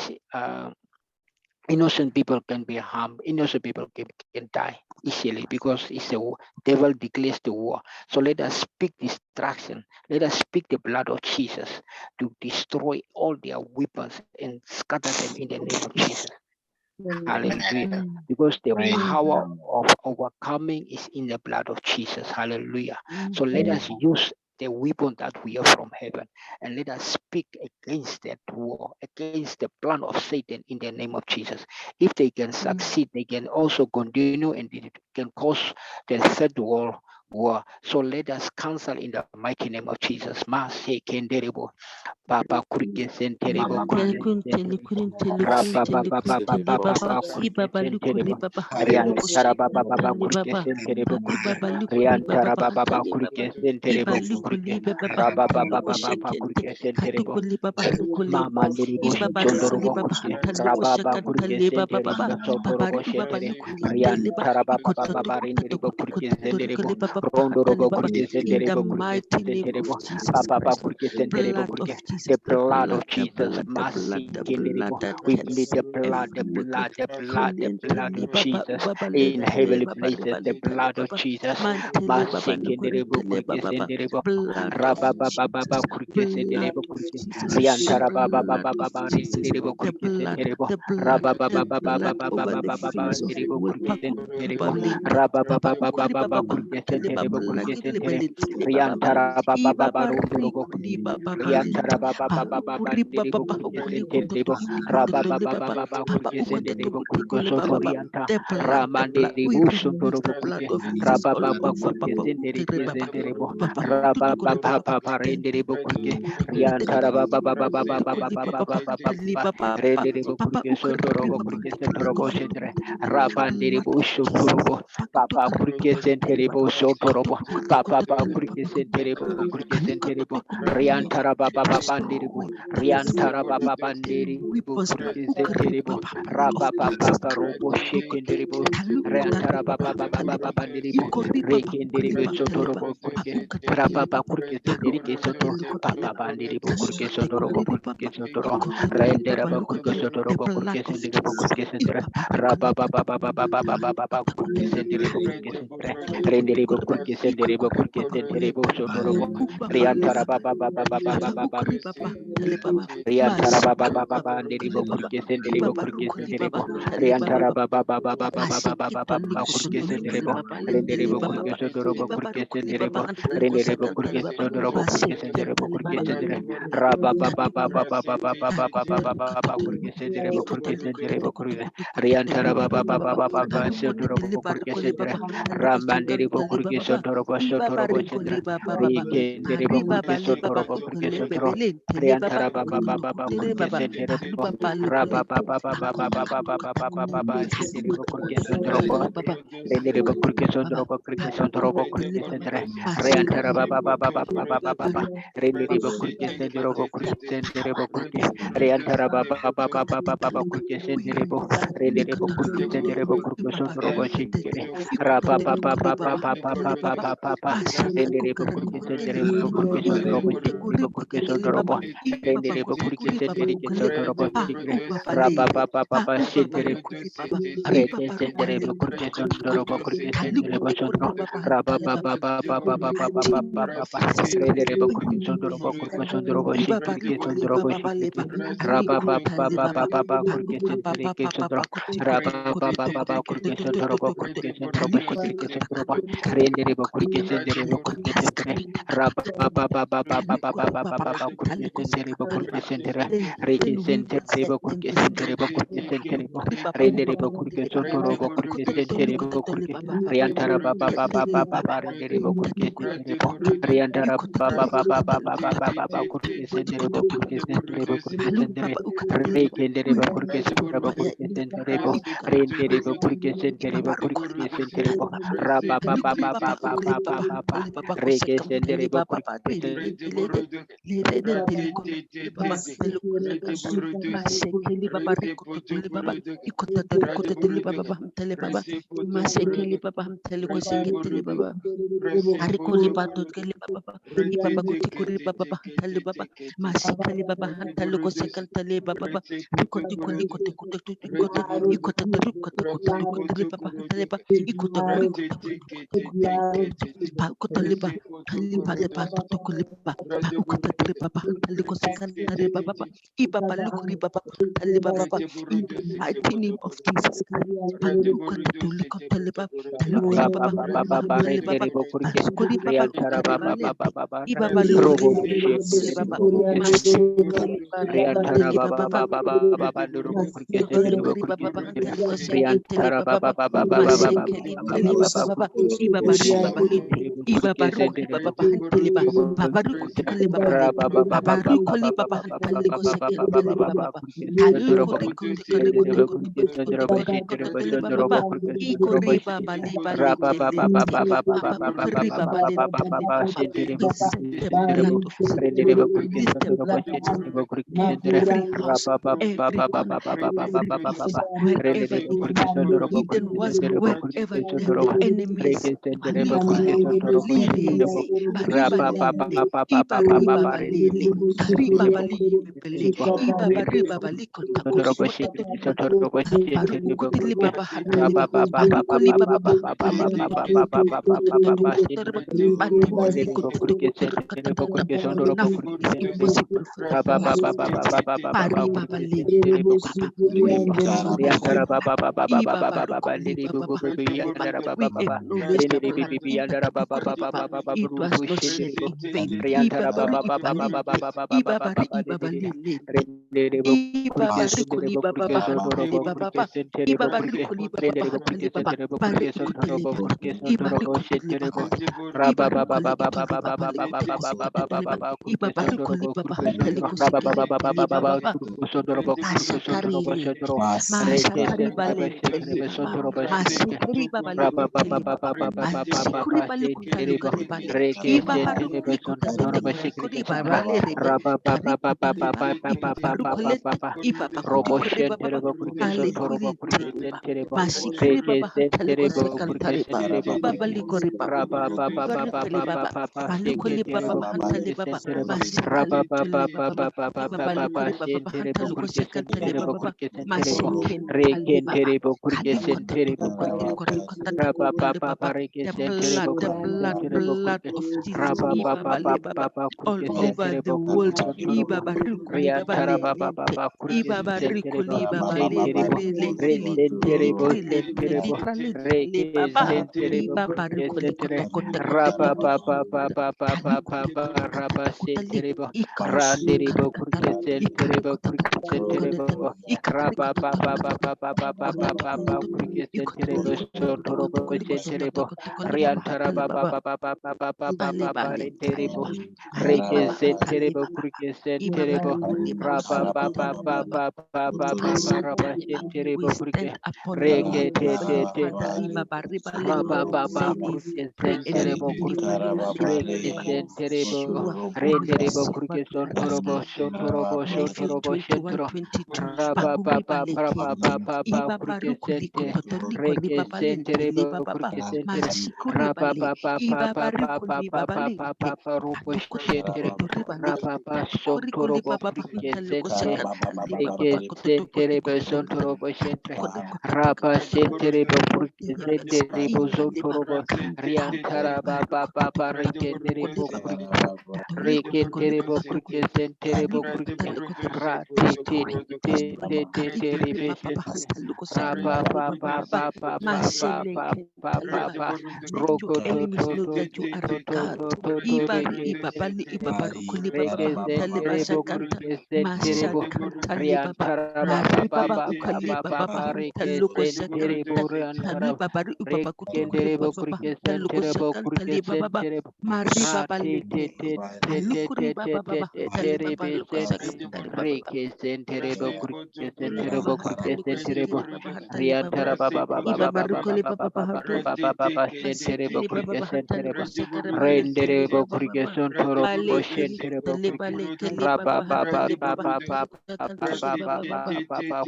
innocent people can be harmed. Innocent people can die easily because it's the devil declares the war. So let us speak destruction. Let us speak the blood of Jesus to destroy all their weapons and scatter them in the name of Jesus. Hallelujah. Because the power of overcoming is in the blood of Jesus. Hallelujah. So let us use the weapon that we have from heaven, and let us speak against that war, against the plan of Satan in the name of Jesus. If they can succeed, they can also continue and it can cause the third world So let us cancel in the mighty name of Jesus. Masekenderebo. Papa kurke senterebo Mama Neribo Sondorobo Kurke, Rababa Kurke Sentere, Sotorobo Shentere, Rian Tarababa Rinderibo Kurke Senderebo, Rondorobo Kurke in the Senderebo Kurke mighty name of Senterebo, Jesus Papa Christ. Kurke Senderebo Blood of Kurke, Jesus, the the blood blood, of the Jesus, blood, the blood, Masi the blood Kinderebo. that We plead cancels the blood, the every blood, negative. the blood, the blood of Jesus Baba in lentele heavenly baba places, the rebalitale blood of baba Jesus, mantele baba Masi Kinderebo lukurentele Kurke baba. Senderebo, Blood of Rababa Jesus, Kurke blood Senderebo of Kurke. Jesus, the Riantara baba blood baba of baba Jesus, rindiribo the kurki blood, senterebo the blood, raba baba the baba blood baba over baba the baba face of the rindiribo world. kurki senterebo Pakubalente, raba baba Papa baba Kuri baba Baba kurki Hantele senterebo Baba kurki Lagile sentere Belitele Baba Riantara baba baba Ibaba rundorobo Rikuli kurki Baba Riantara Balente, baba baba baba Palukuri Baba rindiribo kurki Hukuli senterebo Kutukuli raba Kutuli baba Baba baba Papa kurki senterebo kurki Ukatutukuli soto Baba. rianta We ramandiribo release sotorobo the blood kurki of Jesus raba all baba over kurki Papa senterebo Ukiri Baba senterebo Papa raba Kutukuli baba Baba. baba Thank you. rindiribo kurki Riantara baba baba baba baba baba baba baba Rendere Papa Kurke Ukari Sotorobo Papa Kurke Sentorobo Papa Centre the blood Rapandiribo of Jesus. Sotorobo Papa Kurke Senteribo Sotorobo Papa Kurke Senteribo Kurke Senteribo Riantara baba baba ndiribo Riantara baba bandiribo Kurke Senteribo Rapa papa robo shekenderibo Riantara baba baba baba ndiribo Rekenderibo Sotorobo Kurke Rapa Kurke Senterike Soto Papa bandiribo Kurke Sotorobo Kurke Sotoro Rendera bakurke sotoro The blood bakurke of sendere Jesus. bakurke sendere raba baba baba baba baba baba kurke sendere bakurke sendere rendere bakurke sendere bakurke sendere bo sotoro bo riantara baba baba baba baba baba riantara baba baba baba ndere bakurke sendere bakurke sendere bo riantara baba baba baba baba baba bakurke sendere bo rendere bakurke sotoro bakurke sendere bo rendere bakurke sotoro bakurke sendere bakurke sendere raba baba baba baba baba baba kurke sendere kurke sendere kurke riantara baba baba baba sendoro kurke sendere ramandere kurke sendoro sendoro sendere rikendere kurke sendoro kurke sendoro riantara baba baba kurke sendere raba baba baba baba baba sendere kurke sendoro rendere kurke sendoro kurke sendoro kurke sendere riantara baba baba baba baba rendere kurke sendoro kurke sendere kurke Riantara baba baba baba baba kurke senderebo renderebo kurke senderebo kurke sondrobo shikere raba baba baba baba baba baba renderebo kurke senderebo kurke sondrobo shikere kurke sondrobo renderebo kurke sendereke sondrobo shikere raba baba baba senderebo Reke sendere kurke sondoro kurke sendere sondoro raba ba ba ba ba ba ba ba ba ba ba ba ba rendere kurke sondoro kurke sondoro shikiri ke sondoro shikiri raba ba ba ba ba ba ba kurke sendere ke sondoro raba ba ba ba ba kurke sondoro kurke sondoro shikiri ke sondoro rendere kurke sendere kurke sendere raba ba ba ba ba ba ba ba ba ba ba ba kurke sendere kurke sendere reke sendere kurke sendere kurke sendere rendere kurke sondoro kurke sentere kurke riantara baba baba baba rendere kurke sentere riantara baba baba baba baba kurke sentere kurke sentere kurke sentere rekendere kurke sentere kurke sentere rendere kurke sentere kurke sentere raba baba baba baba baba reke sentere kurke Masekeli baba rikutuli baba ikotadari kotadili baba hamtele baba masekeli baba hamtele koseketeli baba arikoli badot keli baba ibaba kutikuri baba hamtele baba masekeli baba hamtele kosekentele baba rikoti koli kote kote kote kote ikotadari kote kote kote baba hamtele baba ikotadari kote kote kote kote pa kote taliba leba tutukuliba barukata riba taliko sekantari baba ibaba lukuri baba taliba baba in the mighty name of Jesus Christ. Barukata tuliko taliba talukuri baba baba taliba baba barukuri baba kariba lebe ibaba lukuri taliba baba masikali baruku taliba baba Ibabarukuri baba bahantali kosekentele baba masekeli tali baba baba ibabari baba lite ibabarukuri baba bahantali ba babaruku tukali baba lite babarukuli baba hantali kosekentele baba baba taluku riku tukari kutu kutu kutu kutu kutu kutu tali baba baba ikuri baba liba lite lite baba kuri baba lite tali baba baba. We send the blood of Jesus. We release the blood of Jesus in every house, every corner, every place, wherever it is, hidden was wherever the enemy is. Malikuli, lireze, bariba lende, iba riba balele, kariba bali bele, iba bariba baliko takuri kote tete baba. Baruku kutili baba hatali baba, baruku li baba bahantali baba, bandikuli kote kote kata kata. Nothing is impossible for the blood of Jesus. Pari baba le, baba. We destroy the yoke. Iba baruku li baba bahantali baba. We acknowledge the blood. Iba takukuri baba. It was not shed in vain. Iba bari iba lente. Iba bari iba bali lente. Iba bari kuli baba bahantali baba baba. Iba bari kuli baba bahantali baba. Bari ukutili baba. Iba rikutili baba. Iba rukuli iba riba bali kusekatali baba. Iba bari kuli baba hantali kusekatali baba baba. Ashakari lente. Mashakari balente liba. Masikri baba likute libaba. Masikuri bali kutalu karibale. Iba baru kuri kutatete kuri barale rebe. Kariba baliba. Iba baru kolete. Iba bakutu kuri baba. Ali kuri liba. Masikri baba hantali kosekantari baba. Iba bali kuri baba. Baru kuli baba. Balu kuli baba hantali baba. Masikali tuli baba. Iba bali kuri baba hantali kosekantali baba. Masikentali baba. The blood of Jesus. All over the world. We stand upon the word of our Father. Said if we pray and we believe Shua Matthew 21:22 Bakuri Balekente Iba Baruku Likotoliko Ribabalente Libaba Masikuri Bale Iba Baruku Libabalente Patukota Tokoto Ribaleke Patukoriko Libaba Taliko Sekanta Libaba Kotokoto Iba Libaba Riantara baba baba rekenere bokurike rekentere bokurike sentere bokurike rati te te te te te rebese rapa pa pa pa pa pa pa pa pa pa pa let your roko to enemies to know to that you to are to to God. to to to Ibari reke ibabali ibabarukuli reke babahantali sentere basakanta bokurike sentere bo masakantali baba riantara baba mariba baba ukali baba baba baba reke bahantaluko sentere sakanta bo riantara taliba baru ibabakutukuri rekendere baba bokurike bahantaluko sentere sakanta bokurike liba baba sentere mariba Ra te te balekende te te te alukuri te te baba te baba te te hantali re baba be luko sente sakanta liba re baba ke sentere bo kuri ke Kuli sentere baba bo kuri ke hantaluko sentere bo sekiri baba hantali baba riantara ba ba ba ba ba ba ba ba ibabarukuli ba baba ba ba ba bahantu ba ba ba ba sentere bo Masikeli kuri baba ke sentere bahatali bo kosekere baleke rendere bo baba kuri ke baba sontoro bo balekeli sentere bo tali kuri ke balekeli ra baba ba ba ba hatali ba baba ba ba hatali ba ba kosekantali ba baba ba baba ba ba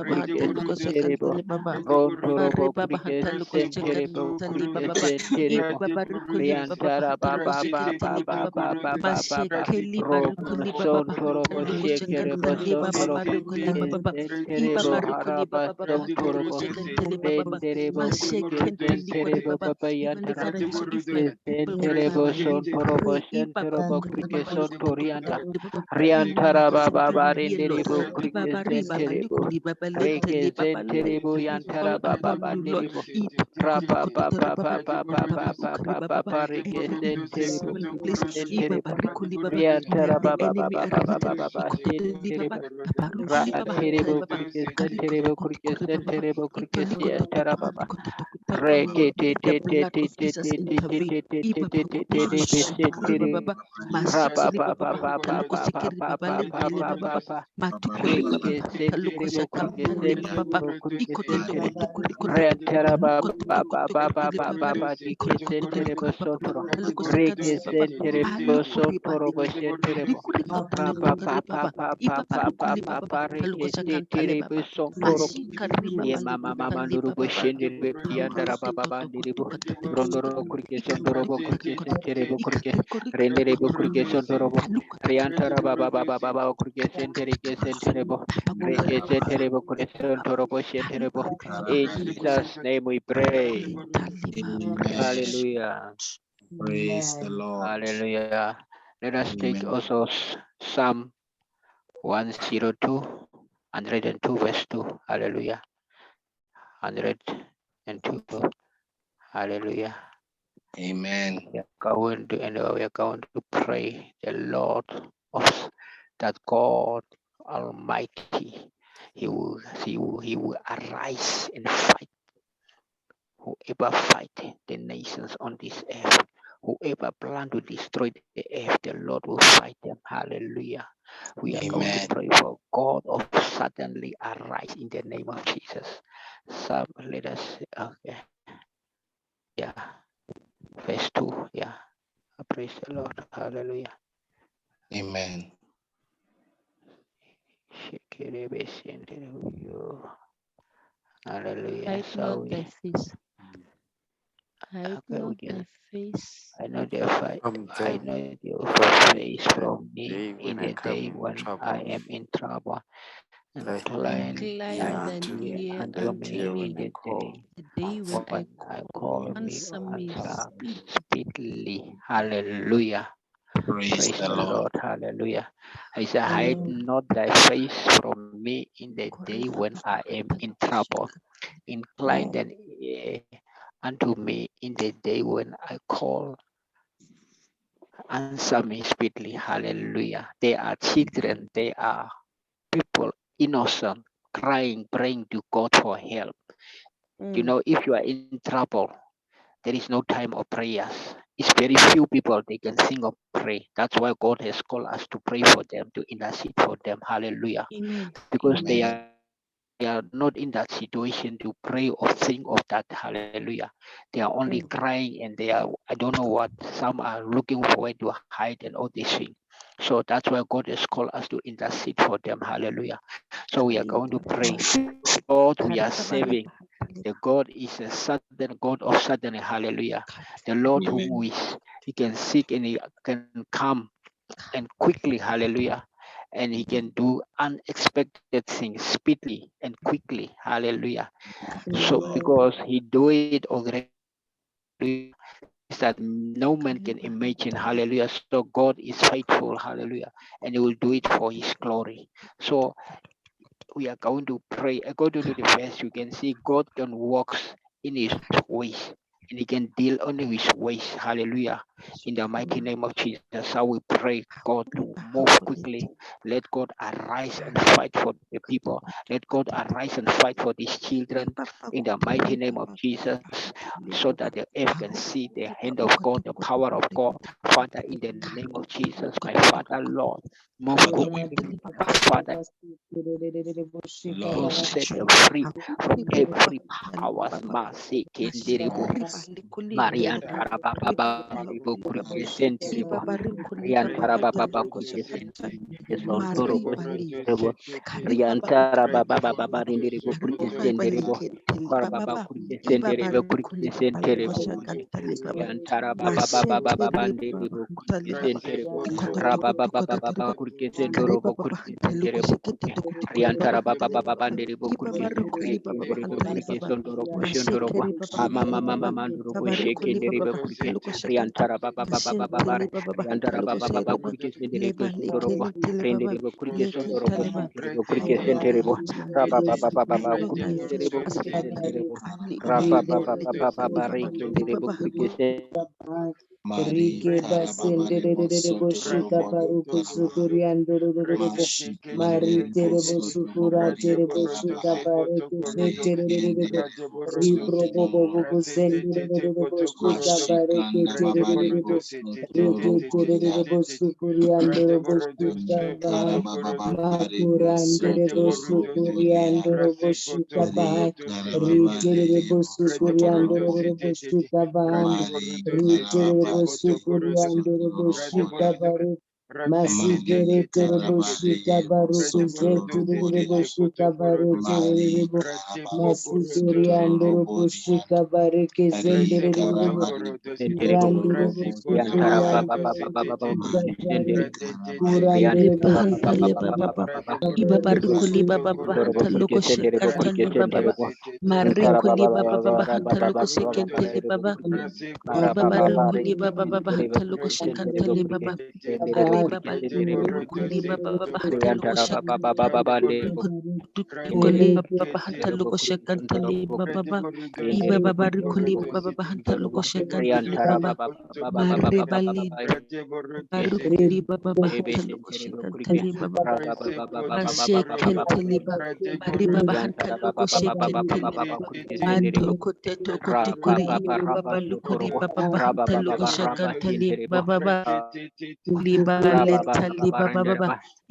kuri ke ibabalekeli sentere bo baba kuri ke bahatali sentere bo kosekantali baba rontoro bari bo baba kuri ke hatali sentere bo kosekantali kuri ke baba baba sentere bo ibabarukuli baba Riantara bahatali ba ba ba ba kosekantali ba baba ba baba ba ba ba ba masekeli ro barukuli baba sontoro bo bahatali shekere bo kosekantali baba sontoro barukuli baba baba sentere bo ibabarukuli haraba baba baba hatali sontoro bo kosekantali baba baba rendere bo kurike sentere bo baba even yantara declaration, if Senterebo sontorobo senterebo kurike sontorianta. Riantara baba renderebo kurike senterebo. Reke senterebo yantara baba banderebo. Rapa papa papa papa papa papa reke senterebo kurike senterebo. Riantara baba baba baba baba senterebo. Ranterebo kurike senterebo kurike senterebo kurike siantara baba. Reke te te te te te te te te te te te te te te besentere. Rapa pa pa pa pa pa pa pa pa pa pa pa pa. Reke sentere bo kurke sentere bo kurke sentere. Rentera ba ba ba ba ba ba ba ba dike sentere bo sontoro. Reke sentere bo sontoro bo sentere bo. Rapa pa pa pa pa pa pa pa pa reke sentere bo sontoro. Ye mama mama nuru bo shendere be yandara baba bandiri bo. Rondoro kurke sondoro bo kurke sentere bo kurke. Rendere bo kurke sondoro bo. Riantara baba baba baba kurke sentere ke sentere bo. Reke sentere bo kurke sondoro bo sentere bo. In Jesus' name we pray. Hallelujah. Praise the Lord. Hallelujah. Let us take also Psalm 102, 102 verse 2. Hallelujah. 102. Hallelujah. Amen. We are going to pray the Lord of that God Almighty. He will arise and fight. Whoever fight the nations on this earth, whoever plan to destroy the earth, the Lord will fight them. Hallelujah. We are going to pray for God of suddenly arise in the name of Jesus. So let us, okay. Yeah. Verse 2. Yeah. Praise the Lord. Hallelujah. Amen. Hallelujah. Hide not thy face. Hide not thy face. I know their fight. I know your face from me in the day when I am in trouble. Incline Incline thine thine ear ear unto me in the day when I call me answer me speedily. Hallelujah. Praise the the Lord. Lord. Hallelujah. I say, hide not thy face from me in the day when I am in trouble. Incline thine ear unto me in the day when I call. Answer me speedily. Hallelujah. They are children. They are people innocent, crying, praying to God for help. You know, if you are in trouble, there is no time of prayers. It's very few people they can sing or pray. That's why God has called us to pray for them, to intercede for them. Hallelujah. Because they are not in that situation to pray or think of that. Hallelujah. They are only crying and they are, I don't know what, some are looking for where to hide and all these things. So that's why God has called us to intercede for them. Hallelujah. So we are going to pray. Lord, we are saving. The God is a sudden God of sudden. Hallelujah. The Lord who is, he can seek and he can come and quickly. Hallelujah. And he can do unexpected things speedily and quickly. Hallelujah. So because he do it already, things that no man can imagine. Hallelujah. So God is faithful. Hallelujah. And he will do it for his glory. So we are going to pray. According to the verse, you can see God can walk in his ways and he can deal only his ways. Hallelujah. In the mighty name of Jesus, how we pray God to move quickly. Let God arise and fight for the people. Let God arise and fight for these children in the mighty name of Jesus, so that the earth can see the hand of God, the power of God. Father, in the name of Jesus, my Father, Lord, move quickly. Father, Lord, set them free from every powers. Mercy, Kindiribo, Marian Tarababa, Ribo, Kurkesen, Ribo, Rian Tarababa, Kurkesen, Sontorobo, Rian Tarababa, Rindiribo, Kurkesen, Ribo, Korababa, Kurkesen, Ribo, Kurkesen, Ribo, Rian Tarababa, Rike basendere boshika baruku sukuriandoro maritere bosukura tere boshika bareke shetere ribro bobo bobo sendere boshika bareke tere rike tere bosukuriandoro boshika makurandere bosukuriandoro boshika bahai ritere bosukuriandoro boshika bahai ritere bosukuriandoro boshika baru masikere tere boshika baru kuzetere boshika baru tere masikeriandoro boshika bareke zendere randere bosukuriandoro boshika baru kurandere Libahantali baba ibabarikuli baba bahantalo koshekantali baba marikuli baba bahantalo koshekantali baba ibabarikuli baba bahantalo koshekantali baba arriba rikuli baba bahantalo koshekantali kuli baba bahantalo koshekantali baba ibabarikuli baba bahantalo koshekantali baba maribali barukuli baba bahantalo koshekantali baba Mashekenteli bari baba hantalo ko shekenteli manto kote to kote kuri baba lukuri baba hantalo ko shekenteli baba libaletali baba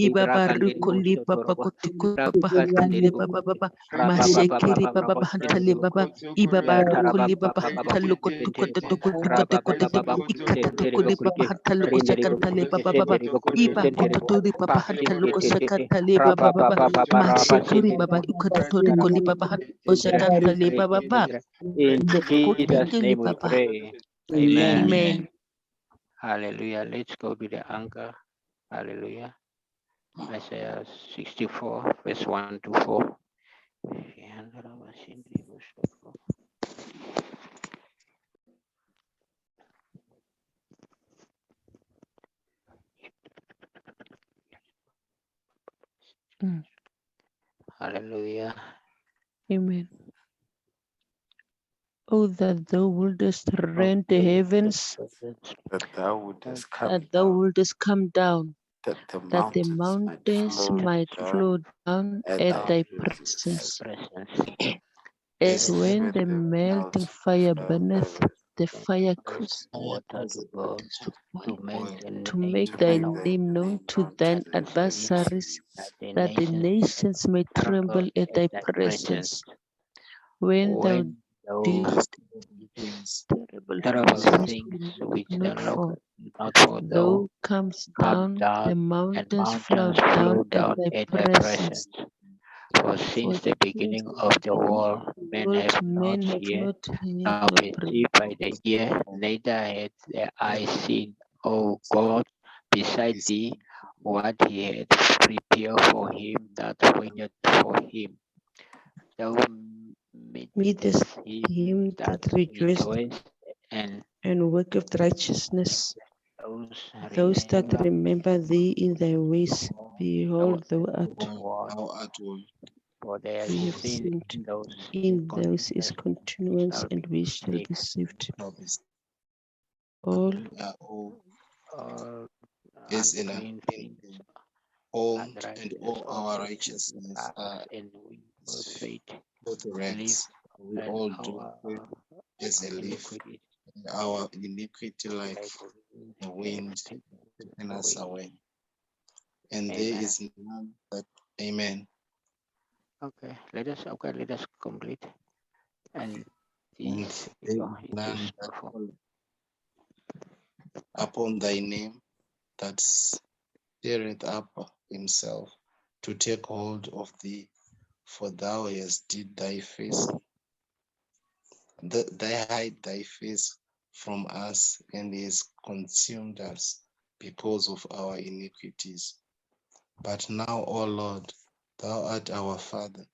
iba barukuli baba kote baba hantali baba mashekeri baba hantali baba iba barukuli baba hantalo kote kote to kote kote kote ikata to kuri baba hantalo ko shekenteli baba iba kote baba hantalo ko shekenteli baba Mashekuri baba ikotatori koli baba oshakantali baba In Jesus' kutekeli name we baba. pray. Amen. Amen. Hallelujah. Let's go to the anchor. Hallelujah. Isaiah 64, verse 1 to 4. Hallelujah. Amen. Oh, that thou wouldest rend the heavens, that thou wouldest come that thou down, wouldest come down, that the that the mountains mountains might flow down at thy presence. As when the melting fire burneth, the fire causes Water to go to make thy name known to thine adversaries, that the nations may tremble at thy presence. When thou doest terrible things which not for, thou comest down, the mountains flow down at thy presence. For since the beginning of the world, men have not yet now perceived by the ear, neither hath the eye seen, O God, beside thee, what he had prepared for him that waiteth for him. Thou meetest him that rejoiceth and worketh righteousness, those that remember thee in thy ways. Behold, thou art for their sin in those is continuance, and we shall be saved. All unclean things, and all our righteousness are in faith. We all do as a leaf, our iniquity like the wind taking us away. And there is none that, amen. Okay, let us complete. And And there is none that upon thy name that stirreth up himself to take hold of thee, for thou hast hid thy face, hide thy face from us, and he has consumed us because of our iniquities. But now, O Lord, thou art our Father,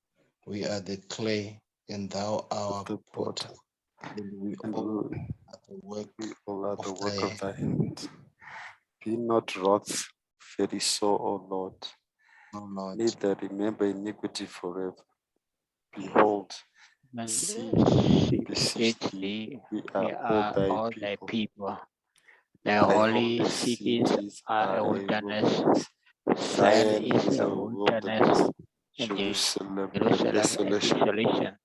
we are the clay, and thou our potter, and we all are the work of thy of thy hand. hand. Be not wroth very so, O Lord, O Lord, neither remember iniquity forever. Behold, see, beseech thee, we are all thy people. The Thy holy holy cities cities are a are a wilderness. Zion Zion is is a a wilderness, wilderness, and Jerusalem a Jerusalem a desolation. desolation.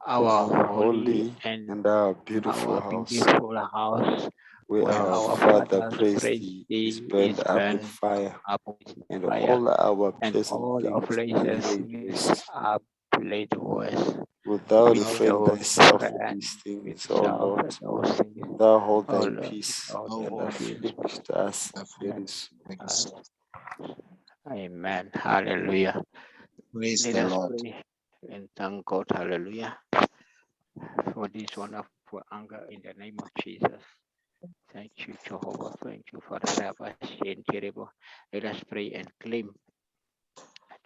Our Our holy holy and our beautiful our house, beautiful house, where where our our Father fathers praised praised thee, is thee, burned is up with burned fire, up with and fire, all our and pleasant all of things are places laid waste. are laid waste. Wilt thou We refrain shall thyself in refrain these things, O itself Lord? and those things. Thou hold O thy Lord, peace, all thou the and hold peace. afflict us afflict very soon. us. Amen. Hallelujah. Praise Let the us Lord. pray and thank God. Hallelujah. For this wonderful anger in the name of Jesus. Thank you, Jehovah. Thank you, Father. Let us pray and claim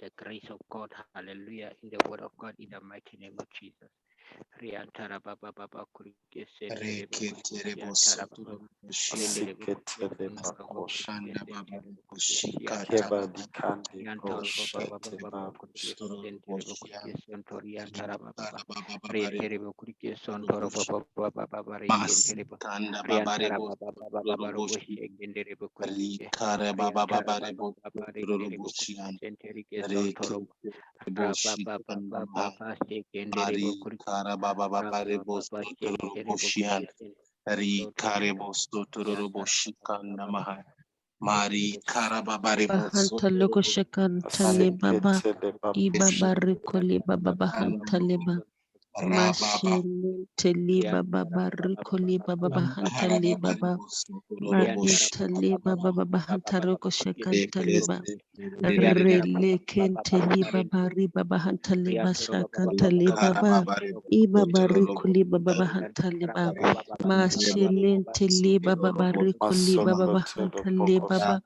the grace of God. Hallelujah. In the word of God, in the mighty name of Jesus. Keba dikandi broshete babush. Ri karebo sotoro shikanda maha. Mari karababare Bahantalogo shakantale baba. Aseketele Iba babush. barikoli baba bahantale ba. Rababa Mashele baba barikoli baba bahantale baba. Marintale baba baba hantaroko shakantale ba. Rele kenteli baba riba bahantale ba shakantale baba. Iba barikoli baba bahantale ba. Mashelentele baba barikoli baba Masokotele bahantale bokos. baba.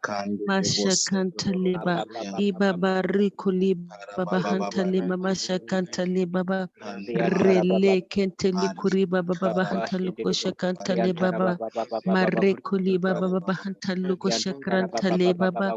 Mashakantale ba. Iba barikoli baba hantale mama shakantale baba. Rele kenteli kuri baba baba hantalu ko shakantale baba. Mare kuli baba baba hantalu ko shakrantale baba.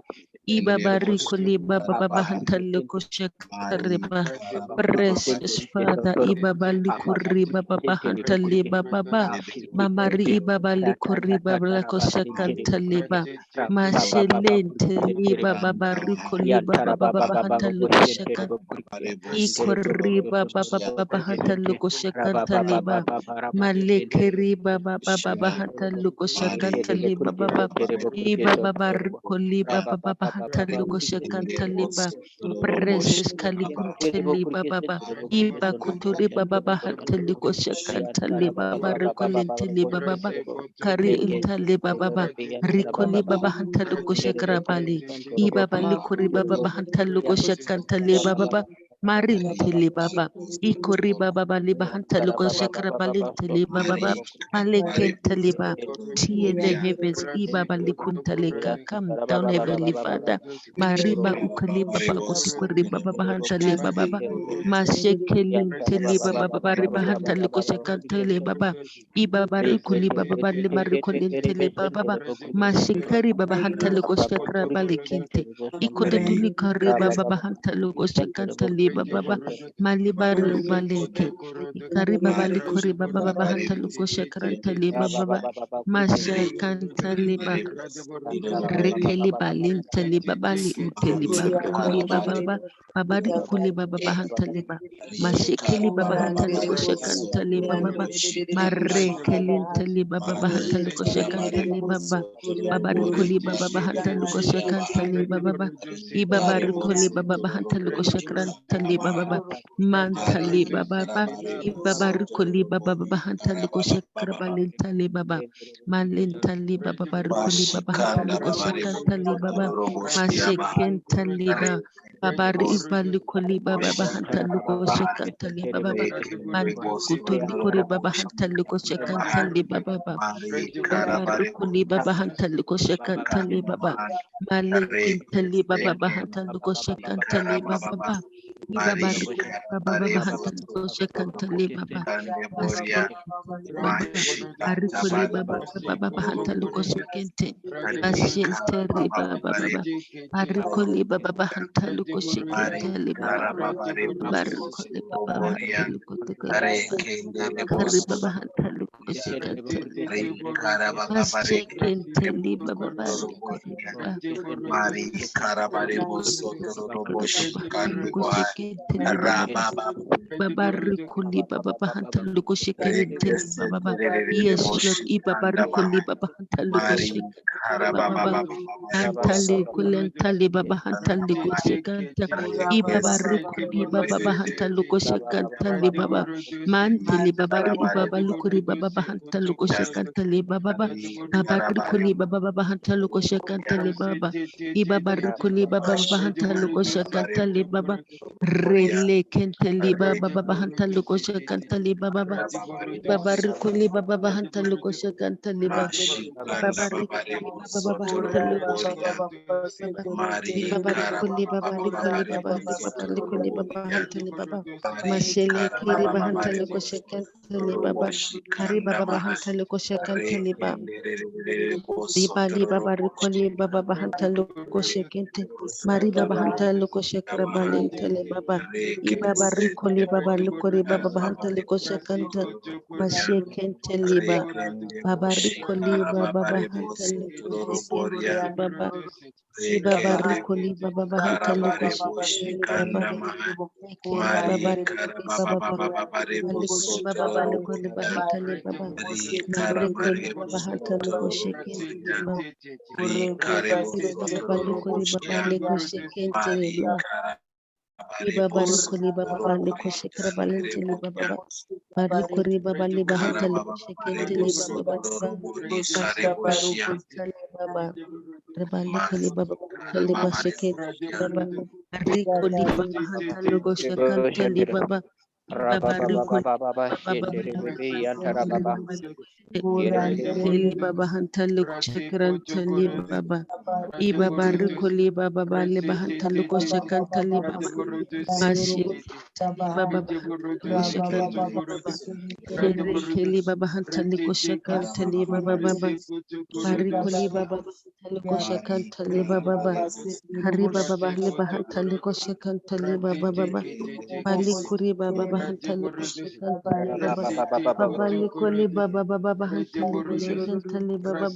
Iba bari kuli baba baba hantalu ko shakare ba. Precious Father, iba bali kuri baba baba hantale baba ba. Mamari iba bali kuri baba la ko shakantale ba. Mashelente liba baba rikuli baba baba hantalu ko Ikori baba baba hanta luko shakanta liba malekeri baba baba hanta luko shakanta liba baba iba baba riko liba baba hanta luko shakanta liba precious kalikunte liba baba iba kuturi baba hanta luko shakanta liba baba riko lente liba baba kari inta liba baba riko liba baba hanta luko shakrabali iba bali kuri baba hanta luko shakanta liba baba Marintele baba, ikori baba bali bahanta luko shakara balintele baba baba, malekentele ba, tear the heavens, iba bali kuntaleka, come down heavenly Father, mariba ukali baba kutukori baba bahanta le baba baba, mashekelintele baba baba riba hanta luko shakantele baba, iba barikuli baba bali barikolintele baba baba, mashekari baba hanta luko shakara balikinte, ikototuli kari baba bahanta luko shakanta le baba malibari ubaleke ikari baba likori baba baba hanta luko shakranta le baba masha kanta liba rekeli balinta liba bali uteli barikuli baba baba babari ukuli baba bahanta liba mashekeli baba hanta luko shakanta le baba marekeli nteli baba bahanta luko shakanta le baba babari kuli baba bahanta luko shakanta le baba ibabari kuli baba bahanta luko shakranta Shekentali Baba Mantali Baba Ibabarukuli Baba Hantali Shekarabalintali Baba Malintali Baba Barukuli Baba Hantali Shekantali Baba Mashekentali Baba Babari Ibalukuli Baba Hantali Shekantali Baba Malikutuli Kuri Baba Hantali Shekantali Baba Babarukuli Baba Hantali Shekantali Baba Malekintali Baba Hantali Shekantali Baba Ibabarukuli Baba Hantali Shekantali Baba Maskentali Baba Arikuli Baba Baba Hantali Shekente Mashintari Baba Baba Arikuli Baba Hantali Shekentali Baba Barikuli Baba Hantali Kari Baba Hantali Shekantali Mashekentali Baba Barikuli Baba Babarikuli Baba Hantali Shekentali Baba Yes Lord Ibabarikuli Baba Hantali Shekentali Baba Antali Kulentali Baba Hantali Shekanta Ibabarikuli Baba Hantali Shekantali Baba Mantili Babari Ibabalukuri Baba Hantali Shekantali Baba Babarikuli Baba Hantali Shekantali Baba Ibabarikuli Baba Hantali Shekantali Baba Rele Kentali Baba Hantali Shekantali Baba Ibabarikuli Baba Hantali Shekantali Baba Babarikuli Baba Hantali Babarikuli Baba Likuli Baba Likuli Baba Hantali Baba Mashele Kiri Bahantali Shekantali Baba Kari Baba Hantali Shekantali Baba Ribali Baba Rikoli Baba Bahantali Shekente Mari Baba Hantali Shekra Balintali Baba Ibaba Rikoli Baba Lukori Baba Bahantali Shekanta Mashekente Liba Baba Rikoli Baba Bahantali Shekente Baba Ibaba Rikoli Baba Bahantali Shekente Baba Ekeli Baba Rikoli Baba Balikuli Baba Balikuli Bahantali Baba Marikuli Baba Hantali Shekente Baba Ibaba Balikuli Baba Liku Shekente Baba Ibaba Rikuli Baba Baliko Shekra Balintili Baba Balikuri Baba Liba Hantali Shekente Baba Baba Mashekentali Baba Rebalikuli Baba Hantali Shekente Baba Rikuli Baba Hantali Shekantali Baba Ibaba Rikuli Baba Teli Baba Hantali Shekrantali Baba Ibaba Rikuli Baba Bali Bahantali Shekantali Baba Mashekentali Baba Bahantali Shekantali Baba Shele Keli Baba Hantali Shekantali Baba Baba Barikuli Baba Hantali Shekantali Baba Baba Hari Baba Bali Bahantali Shekantali Baba Baba Balikuri Baba Bahantali Shekantali Baba Baba Likuli Baba Baba Bahantali Shekantali Baba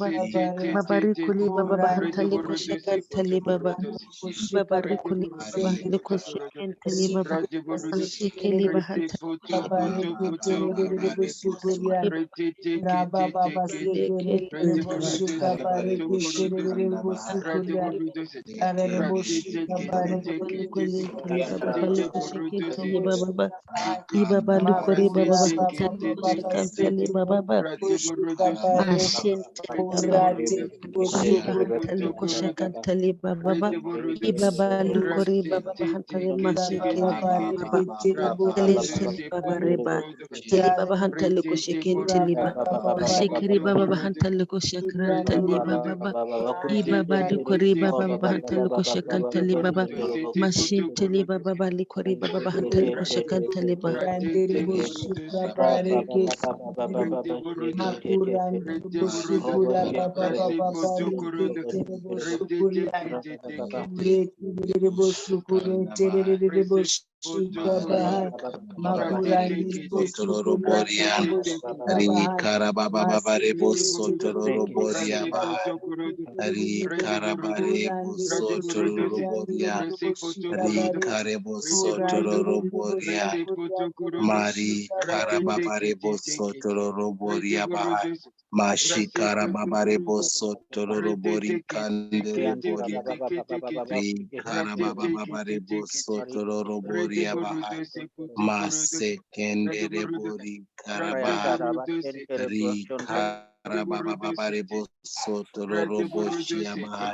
Baba Rikuli Baba Bahantali Shekantali Baba Baba Rikuli Baba Bahantali Shekantali Baba Ashekeli Bahantali Shekantali Baba Balikuli Baba Lekeli Baba Ibaba Lukuri Baba Bahantali Shekantali Baba Mashintali Baba Kuli Bahantali Shekantali Baba Ibaba Lukuri Baba Bahantali Mashekentali Baba Elintali Baba Reba Tali Baba Hantali Shekentali Baba Mashekiri Baba Bahantali Shekrantali Baba Ibaba Lukuri Baba Bahantali Shekantali Baba Mashintali Baba Likuri Baba Bahantali Shekantali Baba Mari Karababare Bosotoro Boria Bahai Mashikara babare boso tororo bori kandere bori rikara baba babare boso tororo bori abaha masekendere bori karabaha rikara baba babare boso tororo boshi abaha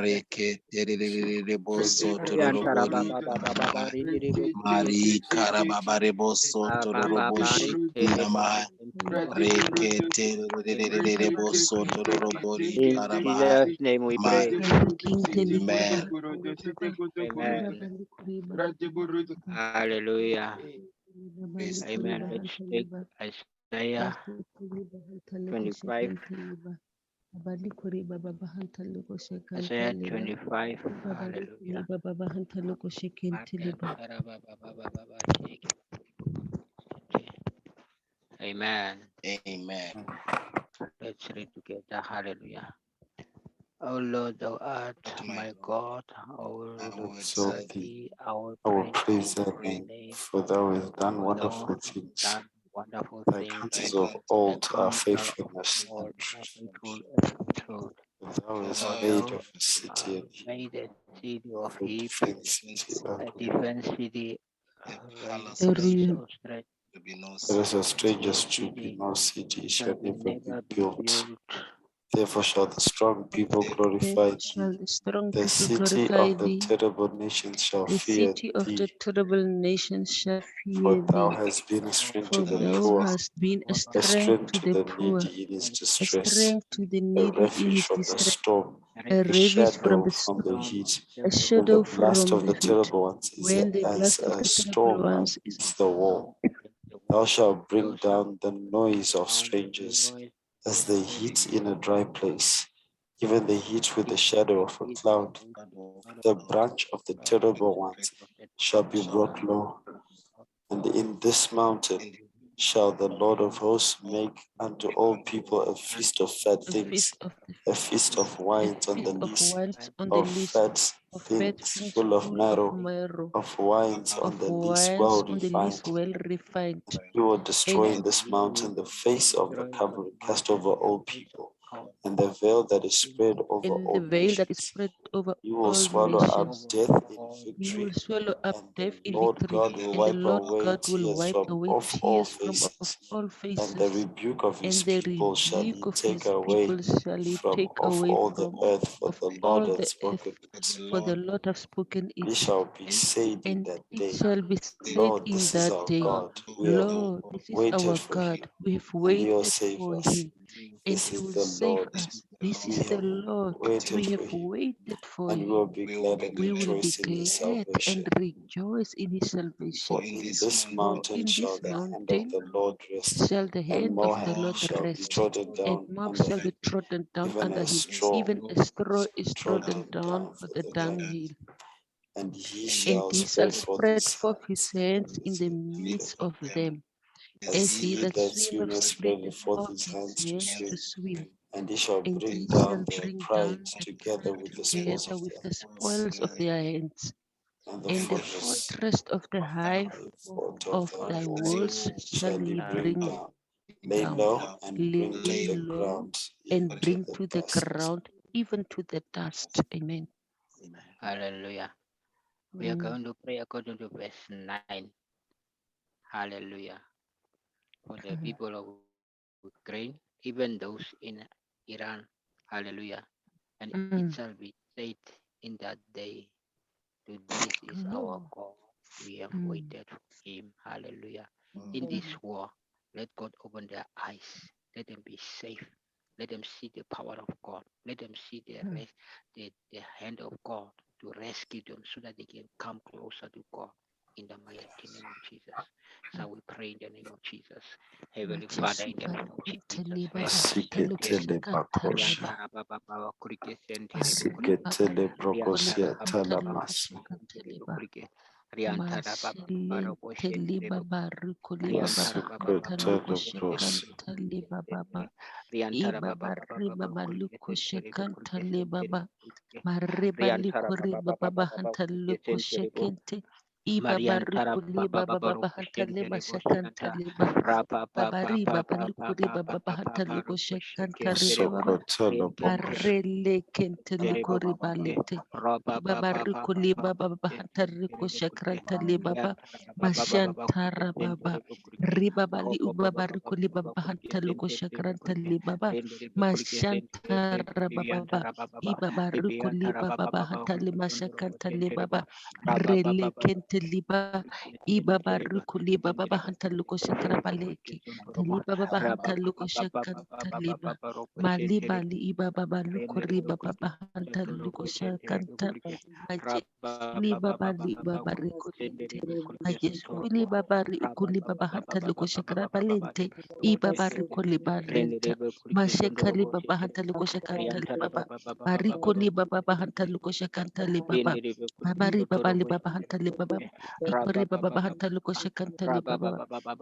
reke terere boso tororo bori karabaha mari karababare boso tororo boshi namaha reke terere boso tororo bori In karabaha Jesus' name we pray. Amen. Amen. Hallelujah. Praise the Amen. Lord. Let's take Isaiah 25. Isaiah 25. Hallelujah. Amen. Amen. Let's read together. Hallelujah. O Lord, thou art my God. I will I will exalt exalt thee. thee. I will I will praise praise thy thy name, name. for thou hast done For thou wonderful hast things. done wonderful Thy things. counsels thy of Thy old are counsel of faithfulness all and are truth. faithful and true. For thou hast For made thou of a city hast and made a city of a heap, defense city a and defense city, the palace raised of so straight. to be no There is a city. stranger should be no city, Shall shall be never be never be built. built. Therefore shall the strong people glorify thee. Shall the strong The people city glorify of the thee? terrible nations shall The fear city of the thee. terrible nations shall For fear thou thee. hast been a strength to For the thou poor, hast been a a strength strength to to the the poor, needy in his a distress, strength to the a needy in refuge his from the distress, storm, a a refuge from shadow the from the storm, heat. a When the shadow blast from of the the heat. terrible ones is When the as blast of a the terrible storm ones is against the wall, thou shalt bring down the noise of strangers as the heat in a dry place, even the heat with the shadow of a cloud. The branch of the terrible ones shall be brought low, and in this mountain shall the Lord of hosts make unto all people a feast of fat a things, feast of the a feast of wines on the feast of lees, wines on the of lees, fat of fat things things full of full of marrow, marrow, of wines on of the lees wines well on the lees refined. well refined. You will destroy in And this mountain the face of the covering cast over all people, and the veil that is spread over in the all veil that is nations. spread over You will all swallow up nations, death in you will victory, swallow up and death the in Lord victory, God will and the wipe Lord away God will tears wipe from away off all tears from off faces, all and the faces, rebuke of his and the people shall he rebuke of take his away people shall he from take off away all the from earth, for of the all Lord hath the earth, spoken it. for the Lord have spoken It it. shall be said in And that it day, shall be said Lord, in this is that our day, God. We have Lord, this is waited our for God. him, We have and he will waited save for us. him, and This he is will the save Lord. us. This We is the have Lord. waited We for have him, waited for and we him. will be glad and We will be rejoice in his glad and salvation. rejoice in his salvation. For in this For mountain in shall this the hand of mountain the Lord rest, shall the and hand of the Moab Lord shall be rest, trodden and down Moab under shall be him, trodden down even under as him. straw Even a straw is trodden trodden down down for for the the dunghill. and he And shall he shall spread forth spread his forth his hands hands in the midst of them, as he that swimmeth spreadeth spreadeth forth forth his his hands to hands swim, to swim. and he shall And bring he down shall their bring pride down the together pride with the spoils together of with their the hands, spoils of their hands. and And the fortress of the high fort of of thy the walls shall shall he he bring bring down, lay down, low and bring to lay the low, ground, and even to bring the to the dust. ground, even to the dust. Amen. Hallelujah. We are Mm. going to pray according to verse 9. Hallelujah. For the people of Ukraine, even those in Iran. Hallelujah. And it shall be said in that day, to this is our God. We have waited for him. Hallelujah. In this war, let God open their eyes. Let them be safe. Let them see the power of God. Let them see the hand of God to rescue them so that they can come closer to God. In the mighty name of Jesus. So we pray in the name of Jesus. Heavenly Father, in the name of Jesus. Siketele bakosha, siketele brokosia talamasu, siketele brosi, Mareba likuri baba hanta luko shekente Iba Mariantara barukuli Baba baba Baruch bahantale Shentere mashakanta Boshanta liba. Rapa Papa Babari Papa baba Papa lukuri baba Papa bahantale Baruch koshakanta Shekentere riba baba. Sokotelo Bokosh. Arele kente likuri Bokuke balete. Rapa Iba Papa barukuli Papa baba bahantale Bokuke koshakranta liba baba. Yantara Baba Baba Mashantara baba. Shentere Bokuke Riba bali Robo uba Baba barukuli baba Baba bahantale Shentere koshakranta Bokuke liba baba. Rendere Bokuke Mashantara baba. Yantara Baba Iba barukuli Yantara baba Baba Baba bahantale Sondoro mashakanta liba Shentere baba. Raba Rele Baba kente liba. Iba Tereba, barukuli baba Rendere bahantale kosakra baleki. Bokuke Tali baba Raba bahantale Baba koshakanta liba. Baba Robo Mali Shentere bali iba baba Rendere lukuri baba Bokuke bahanta Robo lukusha Shentere kanta Bokuke maje Raba li baba Baba li baba Robo Shendere rikulinte Bokuke maje suli Sotorobo baba Raba rikuli baba hanta lukusha Baba karapalente i Robo baba Shendere rikuli Rendere balenta Bokuke mashe kali Sondorobo baba Shentere hanta lukusha kanta li Riantara baba Baba barikuli Robo baba bahanta lukusha kanta li baba Rendere Bokuke babari baba li Sotorobo baba hanta li baba Raba ikuri baba bahanta lukusha kanta li baba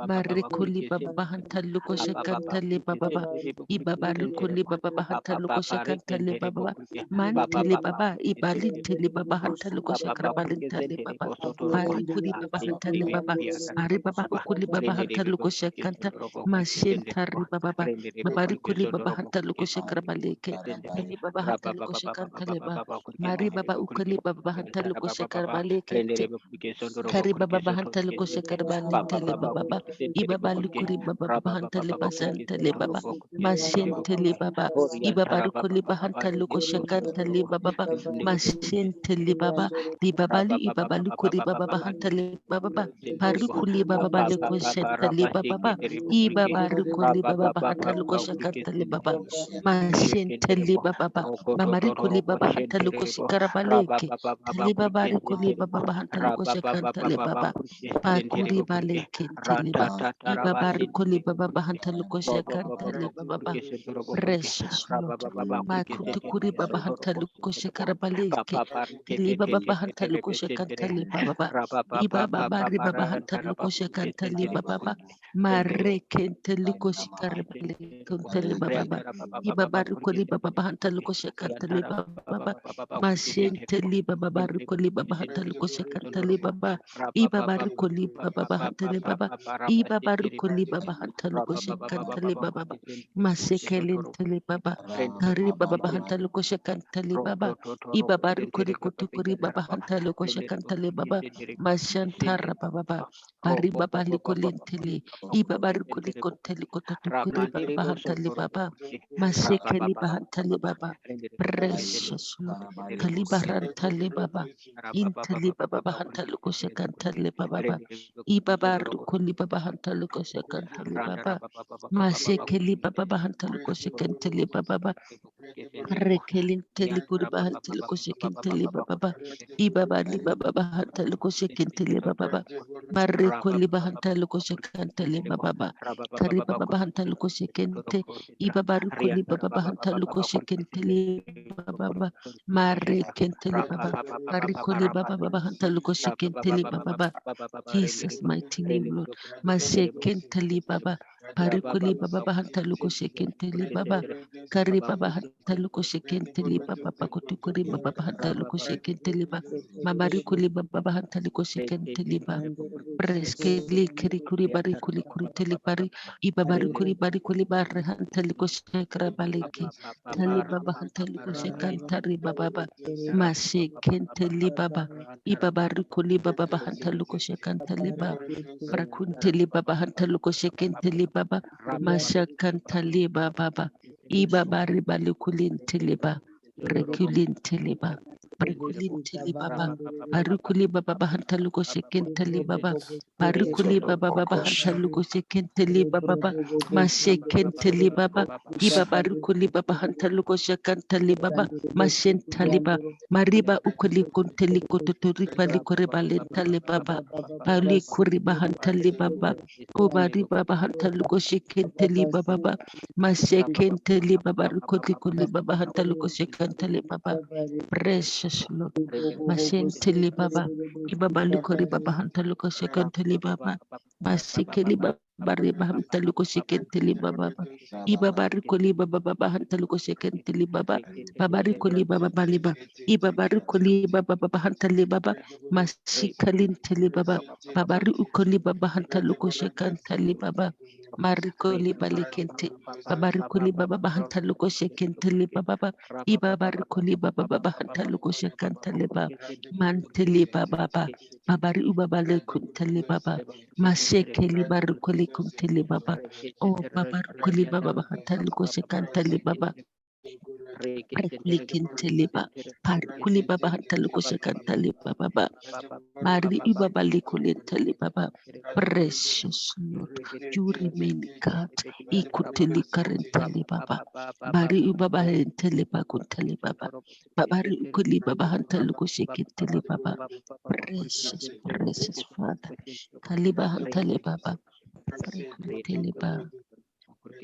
marikuli baba bahanta lukusha kanta li baba ibaba rikuli baba bahanta lukusha kanta li baba mantele baba ibalintele baba hantale koshakara balintale baba bari kuri baba hantale baba bari baba ukuli baba hantale koshakanta mashentari baba baba bari kuli baba hantale koshakara baleke tali baba hantale koshakanta leba mari baba ukuli baba hantale koshakara baleke kari baba bahantale koshakara balintele baba baba ibaba likuri baba baba hantale basantale baba mashentele baba ibaba rikuli bahanta luko shakanta liba baba mashente liba baba liba bali ibaba likuri baba bahanta liba baba parikuli baba bali ko shenta liba baba ibaba rikuli baba bahanta luko shakanta liba baba mashente liba baba mama rikuli baba hanta luko shikara baleke taliba bari kuli baba bahanta luko shakanta liba baba pakuri baleke teliba ibaba rikuli baba bahanta luko shakanta liba baba Precious Lord. Makutukuri baba hantalu koshe karabaleke. Tili baba hantalu koshe kantali baba. Iba baba riba hantalu koshe kantali baba. Mareke nteli koshe karabaleke kantali baba. Iba baru koli baba hantalu koshe kantali baba. Mashenteli baba baru koli baba hantalu koshe kantali baba. Iba baru koli baba hantali baba. Iba baru koli baba hantalu koshe kantali baba. Masekelentele baba kari baba bahanta luko shakantale baba iba baru kuri kutu kuri baba hanta luko shakantale baba mashantara baba baba bari baba liko lentele iba baru kuri kontele kotu kuri baba Ramanderebo hantale Sondoro baba Bokushi, masekeli Rababa bahantale baba precious Lord kalibarantale baba intele baba bahanta luko shakantale baba baba iba baru kuri baba hanta luko shakantale baba Mashekeli baba bahantali koshekenteli baba ba rekelin teli kuri bahantali koshekenteli baba ba ibaba li baba bahantali koshekenteli baba ba marekoli bahantali koshekenteli baba ba kari baba bahantali koshekente ibaba rikoli baba bahantali koshekenteli baba ba marekenteli baba parikoli baba bahantali koshekenteli baba ba Jesus mighty name Lord mashekenteli baba Parikuli baba bahanta luko shekenteli baba. Kari baba hanta luko shekenteli baba pakutukuri baba bahanta luko shekenteli baba. Mabarikuli baba bahanta luko shekenteli baba. Preskeli kiri kuri bari kuli kuri teli bari iba bari kuri bari kuli bari hanta luko shekra baliki. Tali baba hanta luko shekantari baba baba. Mashekenteli baba. Iba bari kuli baba bahanta luko shekanteli baba. Brakunteli baba hanta luko shekenteli baba mashakantali baba ibaba ribalikulinti ba brekulinti ba brekulinti baba barikuli baba bahanta luko shekentali baba barikuli Tolo baba baba Bokosh. hanta luko shekentali baba mashekentali baba ibaba rikuli baba hanta luko shekantali baba mashentali baba mariba ukuli kunteli kututori bali kore balentali baba bali kuri bahantali baba Obari baba hantaluko shekenteli baba ba mashekenteli baba rikoli baba hantaluko shekenteli baba precious Lord mashenteli baba ibaba likori baba hantaluko shekenteli baba masikeli baba bari baham taluko shekentele baba. Iba bari koli baba baba hantaluko shekentele baba. Babari koli baba baliba. Iba bari koli baba baba hantale baba. Masikalin tele baba. Babari ukoli baba hantaluko shekantale baba. Marikoli balikente. Babari koli baba baba hantaluko shekentele baba. Iba bari koli baba baba hantaluko shekantale baba. Mantele baba baba. Babari ubabale kuntele baba. Mashekeli barukoli kuntele baba. Oh baba rukoli baba bahantaluko shekantale baba. Parikuli kintele ba. Parikuli baba hantaluko shekantale baba. Mari ibabali kulintele baba. Precious Lord, you remain God. Ikuteli karentele baba. Bari ibabali intele ba kuntele baba. Babari ukuli baba hantaluko shekantele baba. Precious, precious Father. Kaliba hantale baba. Parikuntele ba.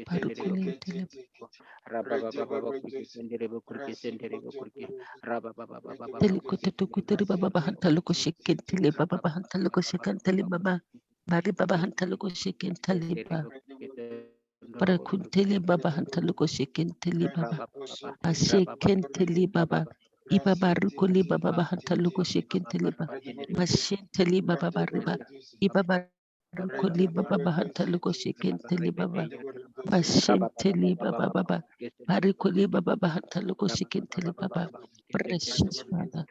Parukulintele Telikututukuturi baba bahantaluko shekentele baba bahantaluko shekantele baba. Bari baba hantaluko shekentele baba. Parakuntele baba hantaluko shekentele baba. Ashekentele baba. Iba barukuli baba bahantaluko shekentele baba. Mashentele baba bariba. Iba barukuli baba bahantaluko shekentele baba. Mashentele baba baba. Barikuli baba bahantaluko shekentele baba. Precious Father.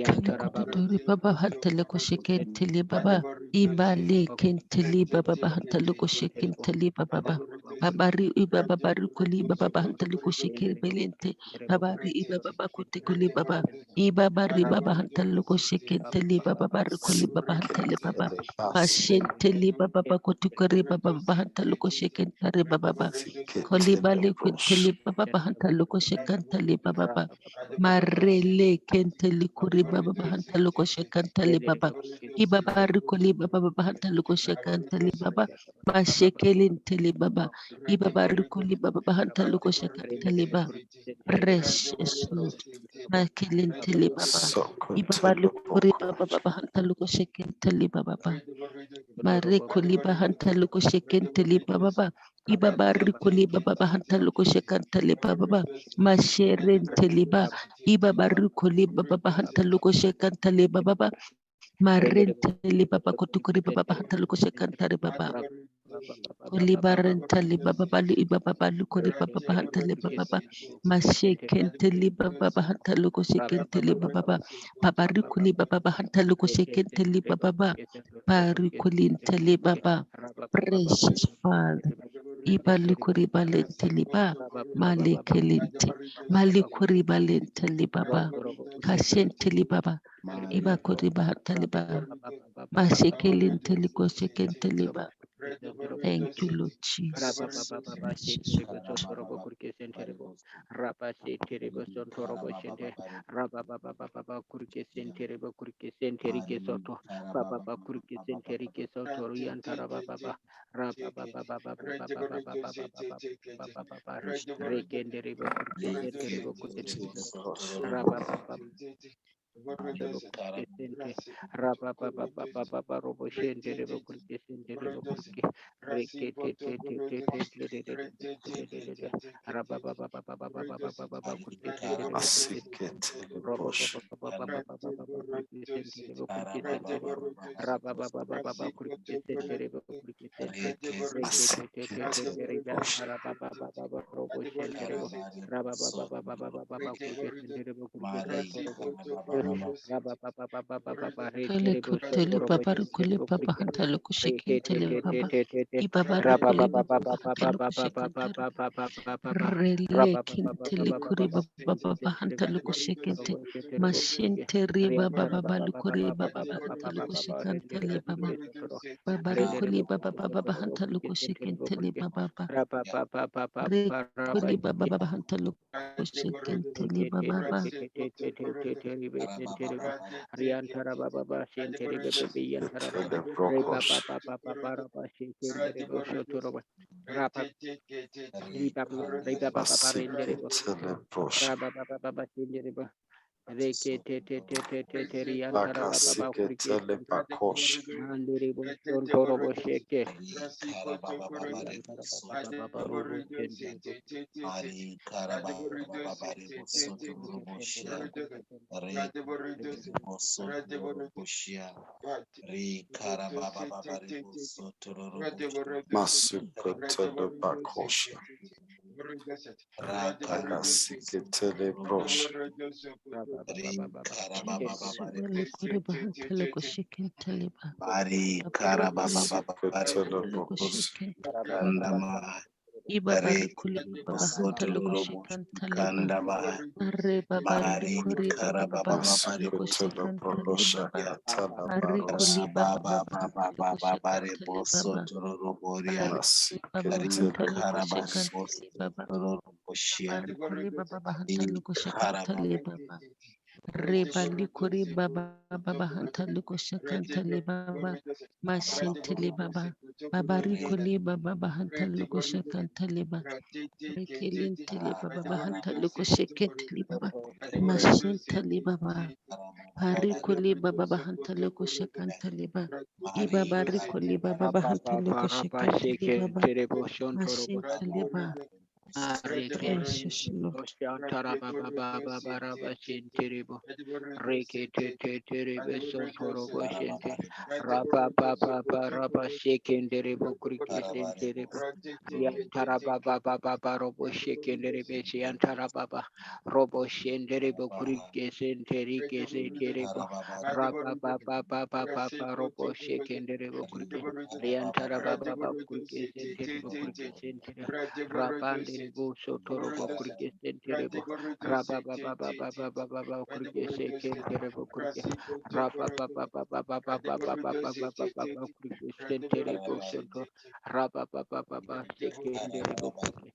Kalikututori baba hantaluko shekentele baba. Ibale kentele baba bahantaluko shekentele baba. Babari iba babari kuli baba bahantaluko shekebelente. Babari iba baba kutekuli baba. Iba bari baba hantaluko shekentele baba bari kuli baba hantale baba. Mashentele baba bakutukuri baba bahantaluko shekentele baba. Kolibali kunteli baba bahanta loko shekantali baba. Marele kenteli kuri baba bahanta loko shekantali baba. Ibaba rikoli baba bahanta loko shekantali baba. Mashekeli nteli baba. Ibaba rikoli baba bahanta loko shekantali baba. Precious Lord. Makeli nteli baba. Ibaba rikoli baba bahanta loko shekantali baba. Mare koli bahanta loko shekantali baba. Iba bari kuli baba bahanta loko shekanta le baba mashere nteliba iba bari kuli baba bahanta loko shekanta le baba marente le baba kotukuri baba bahanta loko shekanta le baba kuli barenta le baba bali iba baba kuli baba bahanta le baba mashekente le baba bahanta loko shekente le baba babari kuli baba bahanta loko shekente le baba bari kuli ntele baba. Precious Father. Ibalikuri balente liba malekelente malikuri balente libaba kashente libaba ibakuri bahata liba mashekelente liko shekente liba. Thank you, Lord Jesus. Precious Kale babaru kule baba hantalo kushekentele baba ibabaru kule baba hantalo kushekentele rele kintele kuri baba hantalo kushekente mashente riba baba lukuri baba hantalo kushekentele baba babaru kule baba hantalo kushekentele baba rekuli baba hantalo kushekentele baba. Reke te te te te te te riantara baba kurike Bakasiketele bakosha. mandiri bo sontoro bo sheke Karababababare riantara bosoto baba robo kendiri bo Ari karababababare bosoto roboshia. Re bosoto roboshia. Re karababababare bosoto roboshia. Masukotele bakosha. Bakasiketele brosha. Re karababababare Sibele kuri bahantele ko sheken teleba. Mari Babare kuli karababababare Masukotele bahantele ko bakosha. sheken teleba. kandama. Iba Re bari kuli bosoto bahantele ko roboshia. sheken teleba. Kandama. Are babari Mari kuri baba karababababare bahantele ko Masukotele sheken bosoto teleba. brosha. roboshia. Katala Are barosa. kuli baba bahantele ko sheken Bababababare teleba. bosoto roboria. Are baba Ri Masiketele bahantele ko karabare sheken brosha. bosoto teleba. roboshia. Babari kuli baba Ri bahantele ko sheken karababa. teleba. Rebali kuri baba baba hantali ko shakantali baba mashintili baba babari kuli baba bahantali ko shakantali baba rekilintili baba bahantali ko shakantali baba mashintali baba pari kuli baba bahantali ko shakantali baba ibabari kuli baba bahantali ko raba shakantali sheke baba tere bo sontoro bo mashintali baba Reke precious Lord. Shantara Baba Baba Baraba Shinteribo Reke Terebe Sontorobo Shente Raba Baba Baraba Shekenderibo Kriki Senteribo Yantara Baba Baba Robo Shekenderibe Yantara Baba Robo Shenderibo Kriki Senterike Senteribo Raba Baba Baba Robo Shekenderibo Kriki Yantara Baba Kriki Senteribo Kriki Senteribo Rapandiribo Sotorobo Kurke Senterebo Raba Baba Baba Baba Baba Kurke Sekenterebo Kurke Raba Baba Baba Baba Baba Baba Baba Kurke Senterebo Sonto Raba Baba Baba Sekenderebo Kurke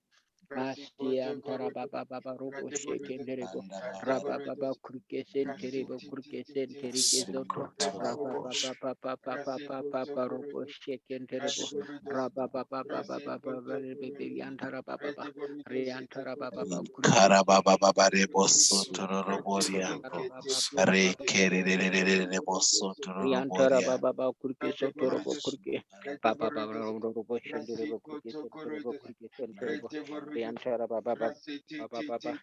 Masti antara baba baba robo shekenderebo raba baba kurke senterebo kurke senterike zonto Masukotele raba brosha. baba baba baba baba robo shekenderebo raba baba baba baba bebe antara baba baba riantara baba baba kurke Karababababare bosoto roboria. Masukotele Re kererererere bosoto Riantara roboria. baba baba kurke sotorobo kurke baba baba robo shendere kurke senterebo kurke senterebo riantara baba baba baba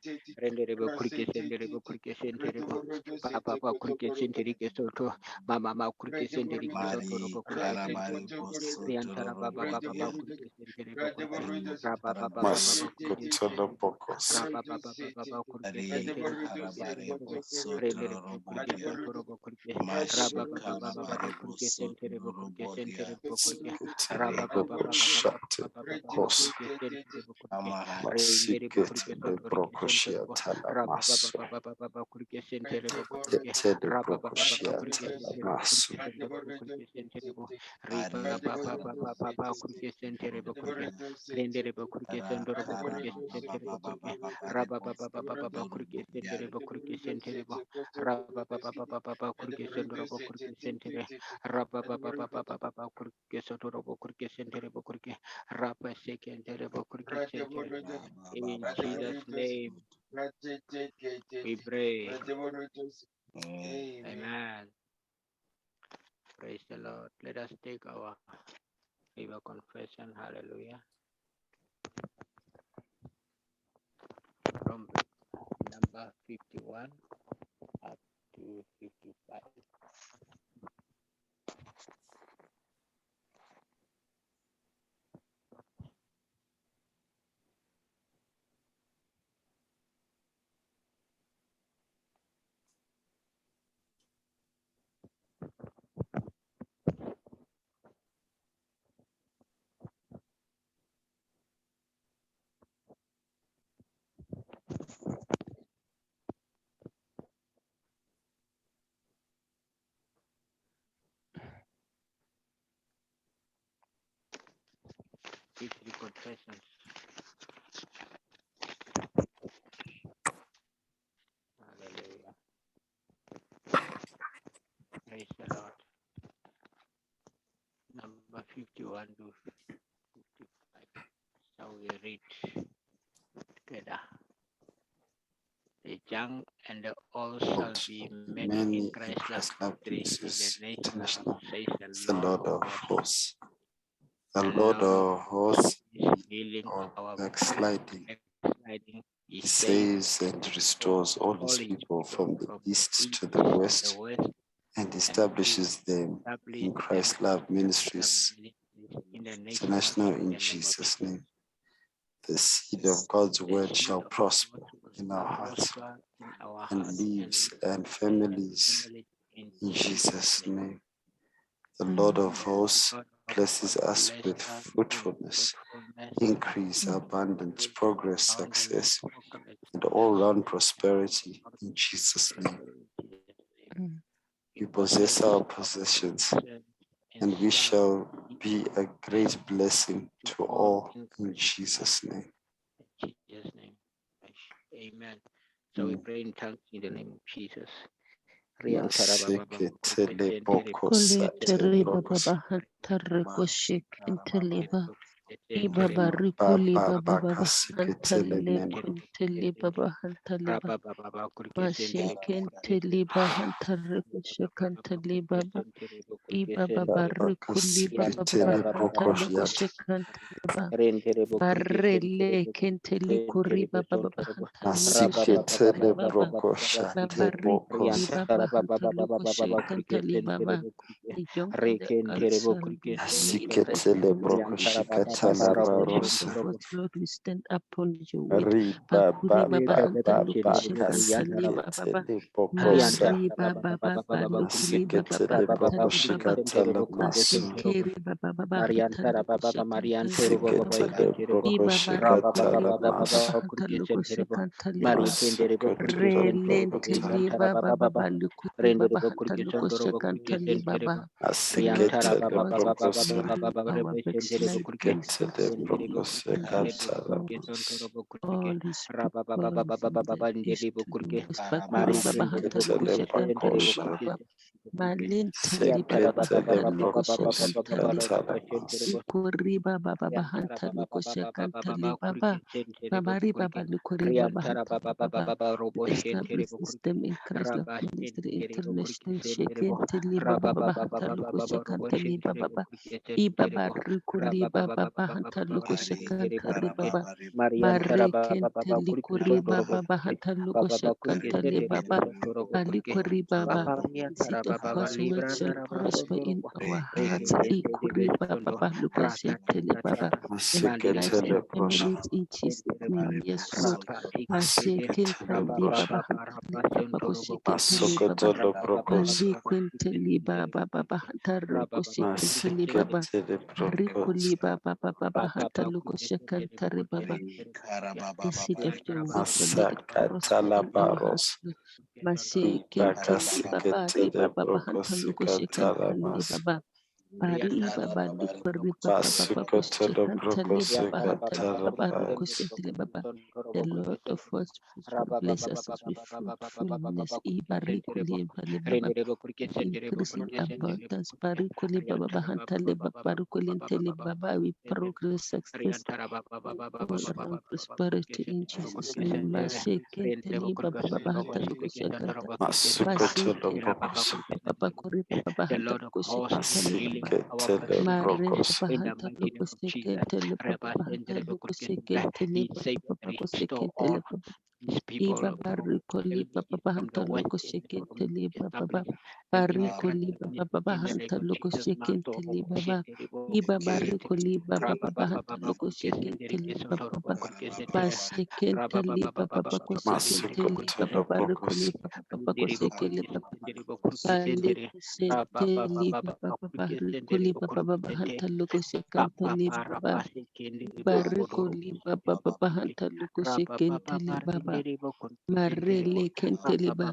rendere kurke senderebo kurke senterebo baba baba kurke senterike soto mama mama kurke senterike Mari sotorobo kurke karabare senterebo bosoto riantara baba baba roboria. baba kurke senterebo kurke raba baba baba Karabare baba kurke Masukotele senterebo bokos. raba baba baba kurke Ari senterebo kurke karabare senterebo bosoto rendere kurke roboria. sotorobo kurke Mashi Raba baba baba baba karabare kurke bosoto sentere bo kurke roboria. sentere bo kurke Siketele raba Re baba baba baba brokoshate baba baba bokos. kurke sentere bo kurke amaha. rendere bo kurke Masiketele sotorike sentere bo brokoshiatala raba baba masu. baba baba kurke sentere bo kurke Ketele raba baba baba kurke brokoshiatala sentere bo masu. kurke sentere bo kurke sentere bo riba Ari baba baba karabare baba kurke sentere bo kurke rendere bo kurke sendoro bo kurke sentere bo kurke karabare raba baba baba bosoto baba kurke roboria. sentere bo kurke sentere bo raba baba baba baba kurke sendoro bo kurke sentere Rapa papa papa papa kurke sotoro kurke sentere kurke rapa sekentere kurke sentere. In Jesus' name we pray. Amen. Praise the Lord. Let us take our confession. Hallelujah. From number 51 up to 55. These three confessions. Hallelujah. Praise the Lord. Number 51 to 55. Shall we read together? The young and all shall be many in Christ Love Ministries International, says the Lord of hosts. hosts. The Lord of hosts Healing of our backsliding. backsliding. He saves and restores all his people from the east to the west and establishes them in Christ Love Ministries International in Jesus' name. The seed of God's word shall prosper in our hearts and lives and families in Jesus' name. The Lord of hosts blesses us with fruitfulness, increase, abundance, progress, success, and all-round prosperity in Jesus' name. We possess our possessions, and we shall be a great blessing to all in Jesus' name. Amen. So we pray in tongues in the name of Jesus. Ibaba rikuli baba baba hantale kuntele baba hantale baba mashekentele baba hantale kushekantele baba ibaba rikuli baba baba hantale kushekantele baba barele kentele kuri baba baba hantale kushekantele baba baba rikuli baba hantale kushekantele baba the young and the old shall be manifest in Lord, we stand upon your word. Bakuri baba hanta lukushe kantali baba mari baba baba lukuli baba hantali baba masekeri baba baba hanta lukushe kantali baba ibaba lukuli baba hanta lukushe kantali baba relenteli baba baba lukuli baba hanta lukushe kantali baba our backsliding all these people in the east to the west bakuri baba hanta lukushe kantali baba malenteli baba hanta lukushe kantali baba ikuri baba baba hanta lukushe kantali baba babari baba lukuri baba hanta baba establish system in Christ Love Ministry International shekenteli baba baba hanta lukushe kantali baba ibaba rikuli baba baba hanta lukushe kantali baba marekenteli kuri baba baba hanta lukushe kantali baba balikuri baba the seed of God's word shall prosper in our hearts. Ikuri baba balukushe teli baba in our lives and families in Jesus' name. Yes, Lord. Mashekenteli baba hantali baba kushekenteli baba malikwenteli baba baba hantali kushekenteli baba rikuli baba baba hantali kushekenteli baba. The seed of your word shall let it prosper in our hearts. Mashekenteli baba riba baba hantali kushekenteli baba. Bari baba likuri baba baba kushekenteli baba hantali baba kushekenteli baba. The Lord of hosts bless us with fruitfulness. Ibarikuli baba with increasing abundance. Barikuli baba hantali baba barikuli nteli baba with progress, success, all around prosperity in Jesus' name. Mashekenteli baba baba hantali kushekenteli baba kuri baba The hantali Lord of hosts is kushekenteli healing baba. our Mare body baba in the hantali mighty name of Jesus. kushekenteli baba hantali kushekenteli He saved baba and restored kushekenteli all baba. these people Iba from barikoli the baba east, from the hanta west, loko and from shekenteli baba established them in the barikoli righteousness baba in the name hanta of loko Jesus. Manto shekenteli baba iba barikoli baba hanta loko shekenteli baba bashekenteli baba ko shekenteli baba barikoli baba ko shekeli baba baliku shekeli baba barikoli baba hanta loko shekenteli baba barikoli baba hanta loko shekenteli baba marele kenteliba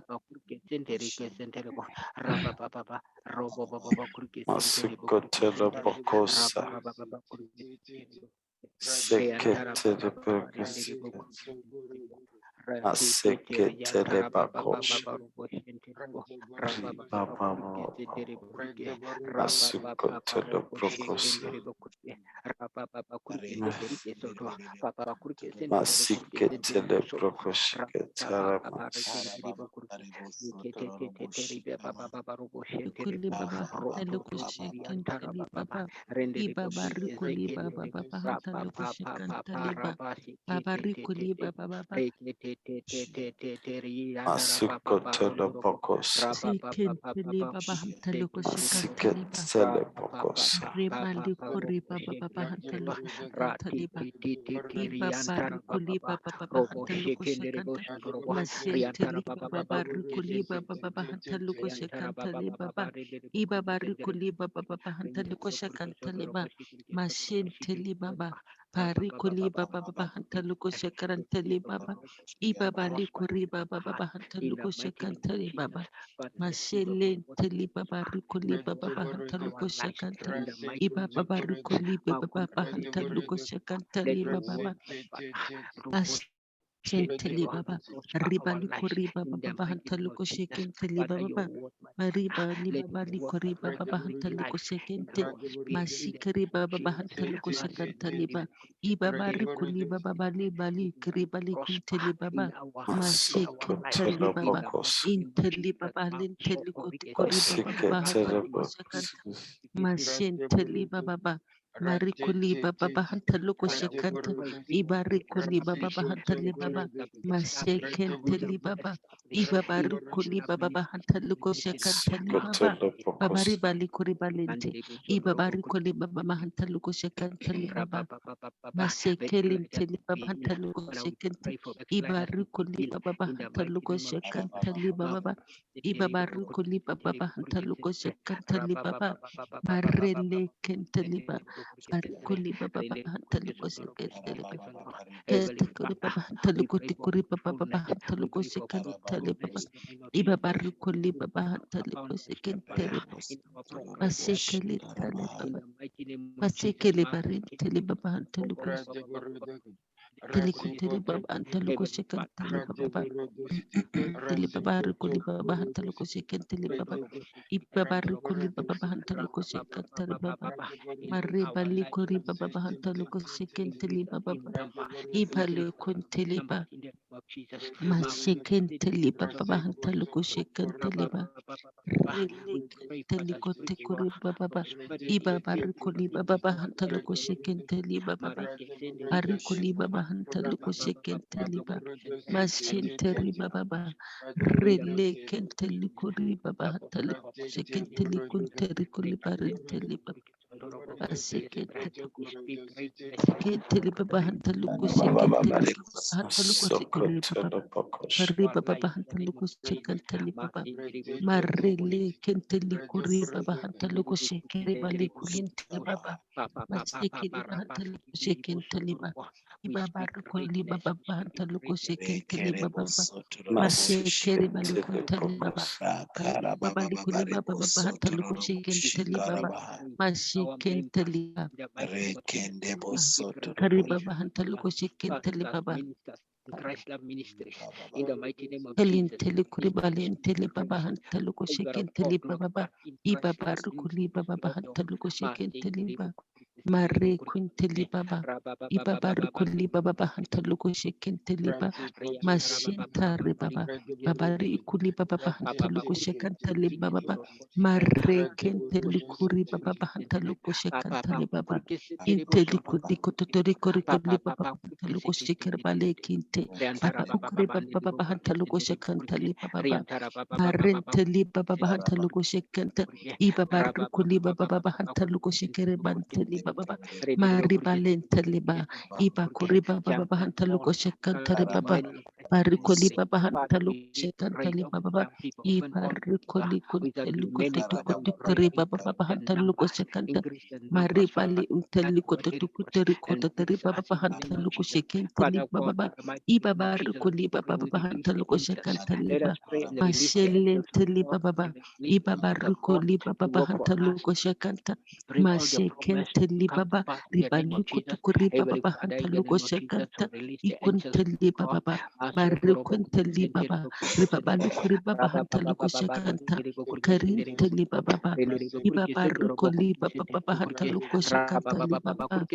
Masiketele prokoshiketaramas. Kuli baba hantalo kushekan tali baba iba bari kuli baba baba hantalo kushekan tali baba kuli baba baba Masukotele pokos. seken tali baba hantalo kushekan tali baba Masiketele pokos. rebali kuri baba baba hantalo kushekan tali baba iba bari kuli baba baba hantalo kushekan tali mashen tali baba bari kuli baba baba hantalo kushekan tali baba iba bari kuli baba baba hantalo kushekan tali baba mashen tali baba bari kuli baba baba hantalo kushekan tali baba iba bali kuri baba baba hantalo kushekan tali baba mashele tali baba rikuli baba baba hantalo kushekan tali iba baba rikuli baba baba hantalo kushekan tali baba Shenteli baba riba likori baba baba hantaluko shekenteli baba mariba ni baba likori baba baba hantaluko shekente mashikari baba baba hantaluko shekanteli ba iba bari kuli baba bali bali kri bali kunteli baba mashekenteli Masukotele baba pokos. inteli baba linteli kori baba baba Masiketele hantaluko pokos. shekanta mashenteli baba baba marikuli baba baba hantaluko shekanta Ibarikuli baba bahantali baba mashekenteli baba ibabarikuli baba bahantali koshekantali baba Masiketele pokos. babari bali kuri balente ibabarikuli baba bahantali koshekantali baba Masekelinteli babahantali koshekente ibarikuli baba bahantali koshekantali baba ibabarikuli baba bahantali koshekantali baba marele kenteli baba barikuli baba bahantali koshekantali Kete kuri baba hantali kuti kuri baba baba hantali koshekantali baba ibabaru kuli baba hantali koshekantali masekeli tali baba masekeli barinteli baba hantali koshekantali baba hantali koshekantali baba teli baba rikuli baba hantali koshekantali baba ibabaru kuli baba hantali koshekantali baba maribali kuri baba hantali koshekantali baba ibale konteliba mashekenteliba baba hantaluko shekenteliba relekentelico tekuri baba iba barikoli baba hantaluko shekenteliba baba barikoli baba hantaluko shekenteliba mashenteliba baba relekentelico baba hantaluko shekentelico terikoli barinteliba Kenteli baba hantaluko sekenteli baba hantaluko sekuri baba Masukotele pokos. pari baba hantaluko sekenteli baba marele kenteli kuri baba hantaluko sekeri bali kurinteli baba masekeli baba hantaluko sekenteli baba ibaba rukoli baba hantaluko sekenteli baba masekeri bali Masiketele kunteli baba pokos. pari baba likuli baba baba hantaluko sekenteli baba masekenteli Kariba Bahantaluko Shekenteli Baba Helin Telikuribalin Telibaba Hantaluko Shekenteli Baba Ibaba Rukuli Baba Hantaluko Shekenteli Baba Mare Quinteli Baba Ibaba Rukuli Baba Hantaluko Shekenteli Baba Mashintari Baba Babari Kuli Baba Hantaluko Shekenteli Baba Mare Kenteli Kuri Baba Hantaluko Shekenteli Baba Intelikudi Kototoriko Rikoli Baba Hantaluko Shekerbale Kinte Baba ukure baba baba hanta luko shekanta li baba baba barente li baba baba hanta luko shekanta I baba ruko li baba baba hanta luko shekere bante li baba baba mari balente li ba I bakuri baba baba hanta luko shekanta li baba bariko li baba hanta luko shekanta li baba baba I bariko li kunte luko tetu kutikari baba baba hanta luko shekanta mari bali unte luko tetu kuteri kota teri baba baba hanta luko shekanta li baba baba Iba baru kuli baba baba hantalu ko shekantali ba mashele teli baba ba iba baru kuli baba baba hantalu ko shekanta mashekenteli baba ribali kutukuri baba baba hantalu ko shekanta ikunteli baba ba Barukunteli baba, ribabaluku baba hantaluku shakanta, karinteli baba, iba barukoli baba baba hantaluku shakanta li baba,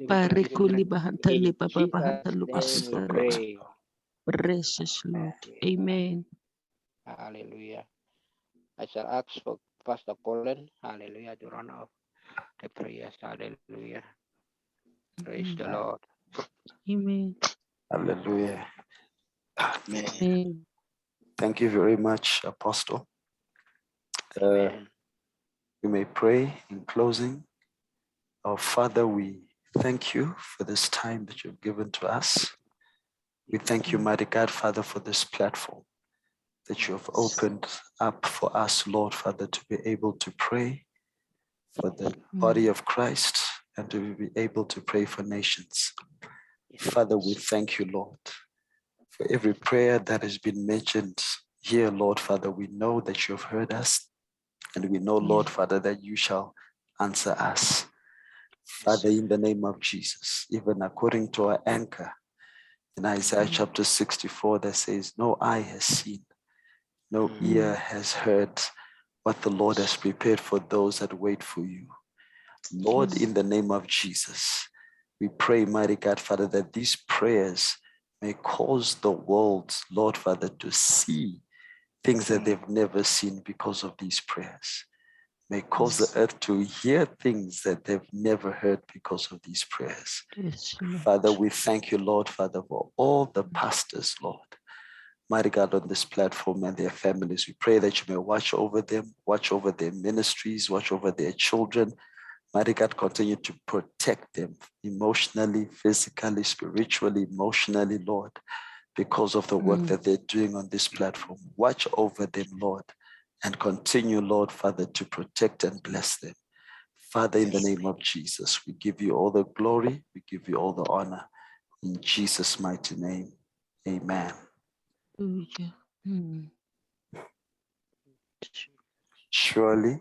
barikuli bahantali baba bahantaluku shakanta. Precious Lord, Amen. Hallelujah. I shall ask for Pastor Colin, hallelujah, to run off the prayers, hallelujah. Praise the Lord. Amen. Hallelujah. Amen. Thank you very much, Apostle. We may pray in closing. Our Father, we thank you for this time that you've given to us. We thank you, mighty God, Father, for this platform that you have opened up for us, Lord, Father, to be able to pray for the body of Christ and to be able to pray for nations. Father, we thank you, Lord, for every prayer that has been mentioned here, Lord, Father. We know that you have heard us, and we know, Lord, Father, that you shall answer us. Father, in the name of Jesus, even according to our anchor in Isaiah chapter 64, that says, no eye has seen, no ear has heard what the Lord has prepared for those that wait for you. Lord, in the name of Jesus, we pray, mighty God, Father, that these prayers may cause the world, Lord, Father, to see things that they've never seen because of these prayers. May cause the earth to hear things that they've never heard because of these prayers. Father, we thank you, Lord, Father, for all the pastors, Lord, mighty God, on this platform and their families. We pray that you may watch over them, watch over their ministries, watch over their children. Mighty God, continue to protect them emotionally, physically, spiritually, emotionally, Lord, because of the work that they're doing on this platform. Watch over them, Lord, and continue, Lord, Father, to protect and bless them. Father, in the name of Jesus, we give you all the glory, we give you all the honor. In Jesus' mighty name, amen. Surely,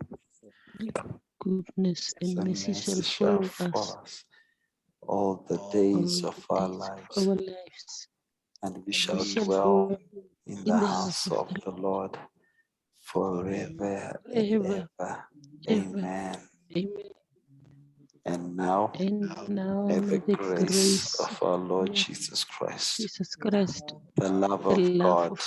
goodness and mercy shall follow us all the days of our lives, and we shall dwell in the house of the Lord forever and ever. Amen. And now, may the grace of our Lord Jesus Christ, the love of God,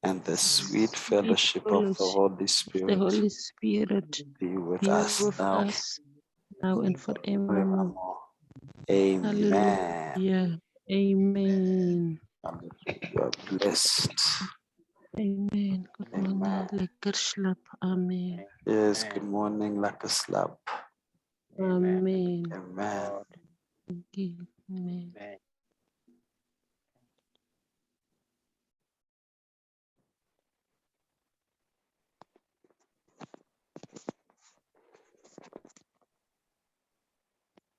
and the sweet fellowship of the Holy Spirit be with us now and forevermore. Amen. Hallelujah. Amen. You are blessed. Amen. Good morning, lekker slap. Amen. Yes, good morning, lekker slap. Amen. Amen. Amen.